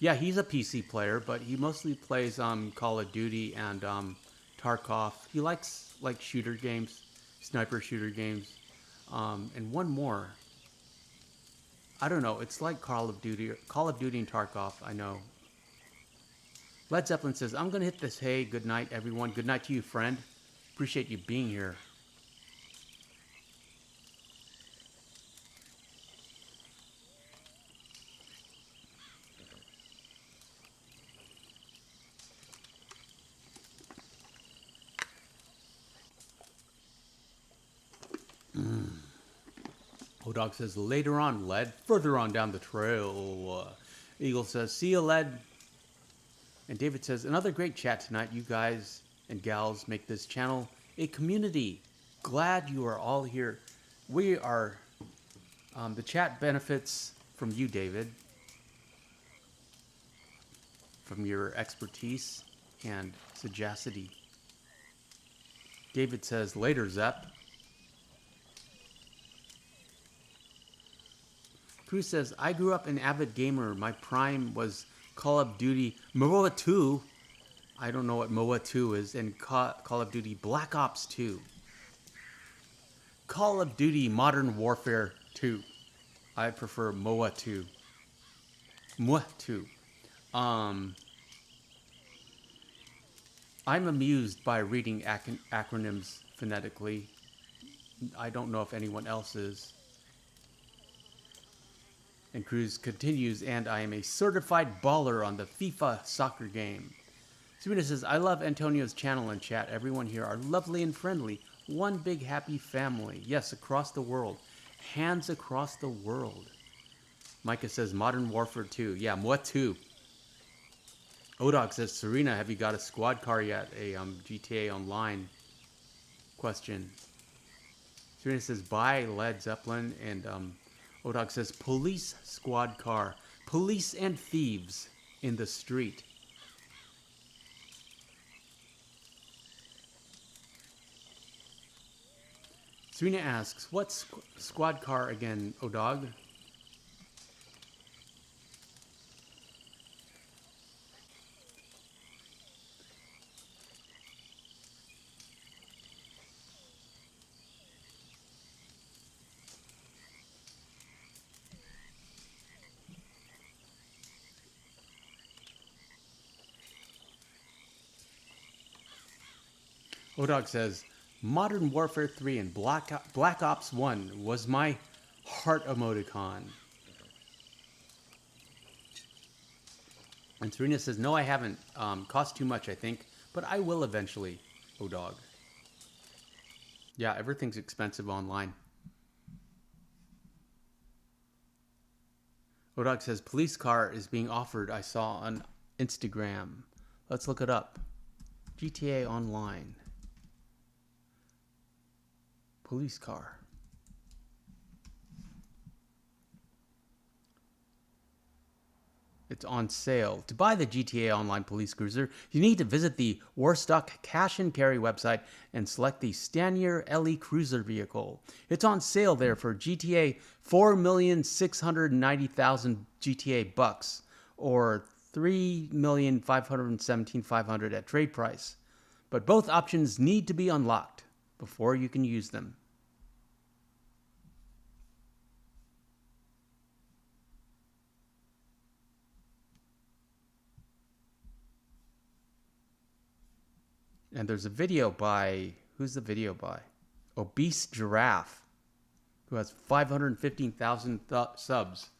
Yeah, he's a PC player, but he mostly plays Call of Duty and Tarkov. He likes shooter games, sniper shooter games, and one more. I don't know. It's like Call of Duty and Tarkov. I know. Led Zeppelin says, I'm gonna hit this. Hey, good night, everyone. Good night to you, friend. Appreciate you being here. O-Dog says, later on, Led. Further on down the trail. Eagle says, see you, Led. And David says, another great chat tonight. You guys and gals make this channel a community. Glad you are all here. We are... the chat benefits from you, David. From your expertise and sagacity. David says, later, Zep. Cruz says, I grew up an avid gamer. My prime was Call of Duty MOA 2. I don't know what MOA 2 is. And Call of Duty Black Ops 2. Call of Duty Modern Warfare 2. I prefer MOA 2. MOA 2. I'm amused by reading acronyms phonetically. I don't know if anyone else is. And Cruz continues, and I am a certified baller on the FIFA soccer game. Serena says, I love Antonio's channel and chat. Everyone here are lovely and friendly. One big happy family. Yes, across the world. Hands across the world. Micah says, Modern Warfare 2. Yeah, what 2? O-Dog says, Serena, have you got a squad car yet? A GTA Online question. Serena says, bye, Led Zeppelin. And O-Dog says, police squad car. Police and thieves in the street. Serena asks, what squad car again, O-Dog? O-Dog says, Modern Warfare 3 and Black Ops 1 was my heart emoticon. And Serena says, no, I haven't. Cost too much, I think. But I will eventually, O-Dog. Yeah, everything's expensive online. O-Dog says, police car is being offered. I saw on Instagram. Let's look it up. GTA Online. Police car. It's on sale. To buy the GTA Online Police Cruiser, you need to visit the Warstock Cash and Carry website and select the Stanier LE Cruiser vehicle. It's on sale there for GTA 4,690,000 GTA bucks, or 3,517,500 at trade price. But both options need to be unlocked before you can use them. And there's a video by, who's the video by? Obese Giraffe, who has 515,000 subs.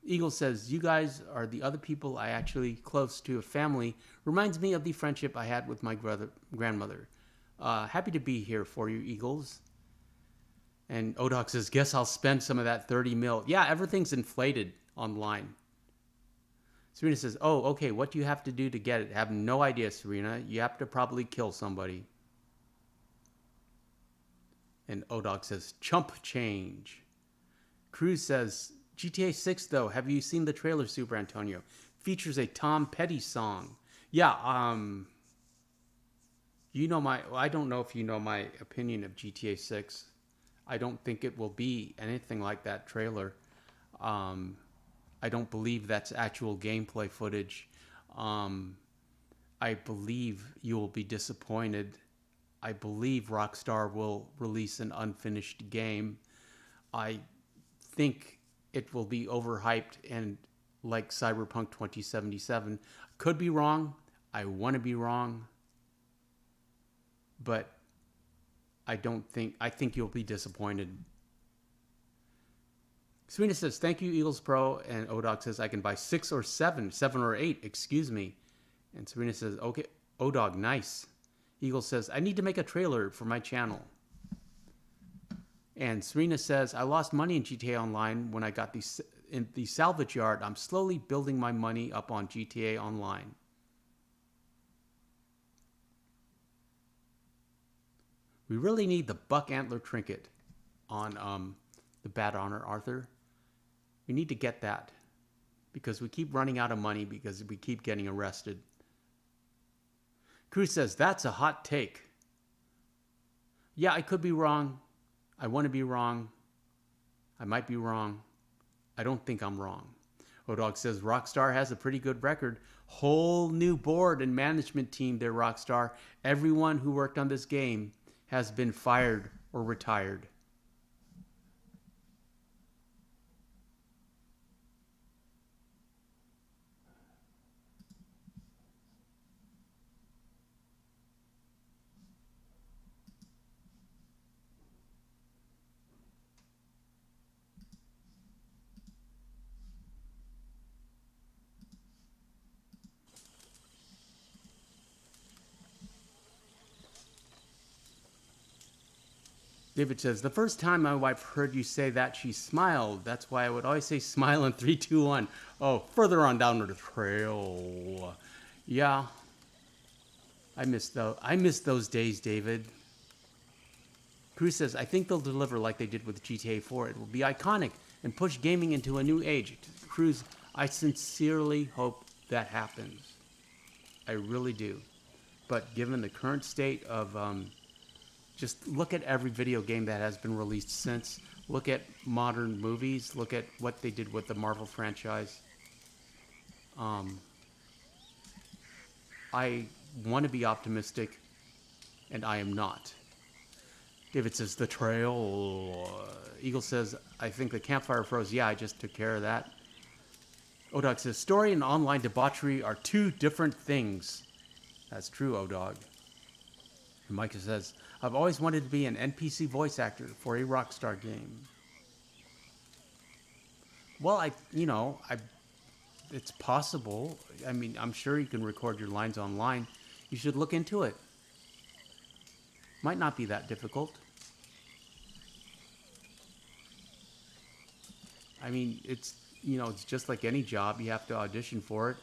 Eagle says, you guys are the other people I actually close to a family. Reminds me of the friendship I had with my grandmother. Happy to be here for you, Eagles. And O-Dog says, guess I'll spend some of that 30 mil. Yeah, everything's inflated online. Serena says, oh, okay, what do you have to do to get it? I have no idea, Serena. You have to probably kill somebody. And O-Dog says, chump change. Cruz says, GTA 6, though, have you seen the trailer, Super Antonio? Features a Tom Petty song. Yeah, you know I don't know if you know my opinion of GTA 6. I don't think it will be anything like that trailer. I don't believe that's actual gameplay footage. I believe you will be disappointed. I believe Rockstar will release an unfinished game. I think it will be overhyped and like Cyberpunk 2077. Could be wrong. I want to be wrong. But I think you'll be disappointed. Serena says, thank you, Eagles Pro. And O-Dog says, I can buy 6 or 7 or 8, excuse me. And Serena says, okay, O-Dog, nice. Eagle says, I need to make a trailer for my channel. And Serena says, I lost money in GTA Online when I got in the salvage yard. I'm slowly building my money up on GTA Online. We really need the buck antler trinket on the Bad Honor Arthur. We need to get that because we keep running out of money because we keep getting arrested. Cruz says, that's a hot take. Yeah, I could be wrong. I want to be wrong. I might be wrong. I don't think I'm wrong. Odog says, Rockstar has a pretty good record. Whole new board and management team there, Rockstar. Everyone who worked on this game has been fired or retired. David says, the first time my wife heard you say that, she smiled. That's why I would always say smile in 3, 2, 1. Oh, further on down the trail. Yeah. I miss those days, David. Cruz says, I think they'll deliver like they did with GTA 4. It will be iconic and push gaming into a new age. Cruz, I sincerely hope that happens. I really do. But given the current state of... just look at every video game that has been released since. Look at modern movies. Look at what they did with the Marvel franchise. I want to be optimistic, and I am not. David says, the trail. Eagle says, I think the campfire froze. Yeah, I just took care of that. Odog says, story and online debauchery are two different things. That's true, Odog. And Micah says, I've always wanted to be an NPC voice actor for a Rockstar game. Well, it's possible. I mean, I'm sure you can record your lines online. You should look into it. Might not be that difficult. I mean, it's just like any job. You have to audition for it.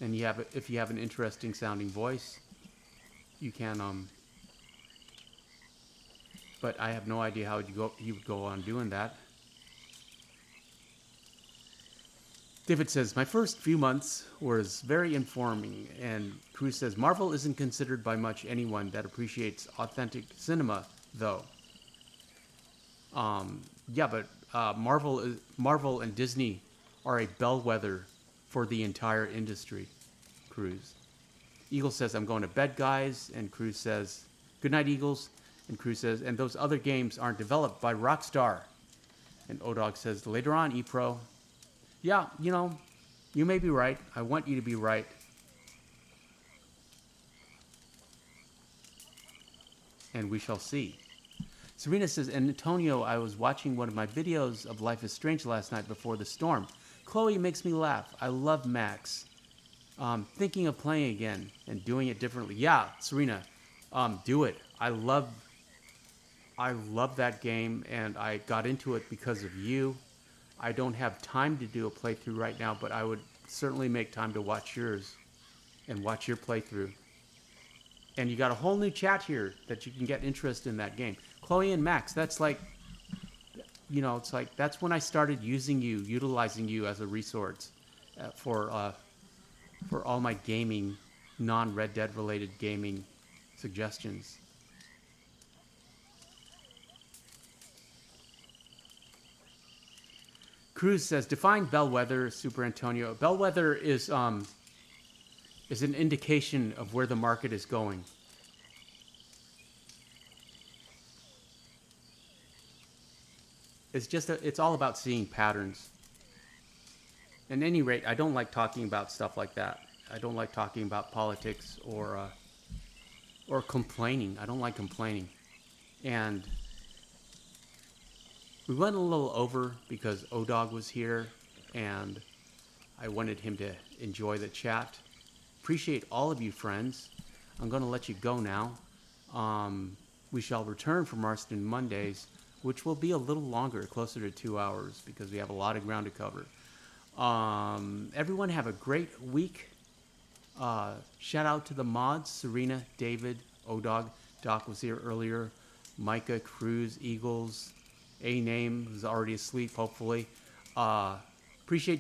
And if you have an interesting sounding voice, you can, but I have no idea how you would go on doing that. David says, my first few months was very informing, and Cruz says, Marvel isn't considered by much anyone that appreciates authentic cinema, though. Yeah, but Marvel and Disney are a bellwether for the entire industry, Cruz. Eagle says, I'm going to bed, guys. And Cruz says, good night, Eagles. And Cruz says, and those other games aren't developed by Rockstar. And Odog says, later on, ePro. Yeah, you may be right. I want you to be right. And we shall see. Serena says, and Antonio, I was watching one of my videos of Life is Strange last night before the storm. Chloe makes me laugh. I love Max. Thinking of playing again and doing it differently. Yeah, Serena, do it. I love that game, and I got into it because of you. I don't have time to do a playthrough right now, but I would certainly make time to watch yours and watch your playthrough. And you got a whole new chat here that you can get interest in that game. Chloe and Max, that's like, it's like, that's when I started utilizing you as a resource for all my gaming, non-Red Dead related gaming suggestions. Cruz says, define bellwether, superantonio. Bellwether is an indication of where the market is going. It's all about seeing patterns. At any rate, I don't like talking about stuff like that. I don't like talking about politics or complaining. I don't like complaining. And we went a little over because Odog was here, and I wanted him to enjoy the chat. Appreciate all of you, friends. I'm going to let you go now. We shall return for Marston Mondays, which will be a little longer, closer to 2 hours, because we have a lot of ground to cover. Everyone have a great week. Shout out to the mods, Serena, David, O-Dog, Doc was here earlier, Micah, Cruz, Eagles, A-Name, who's already asleep, hopefully. Appreciate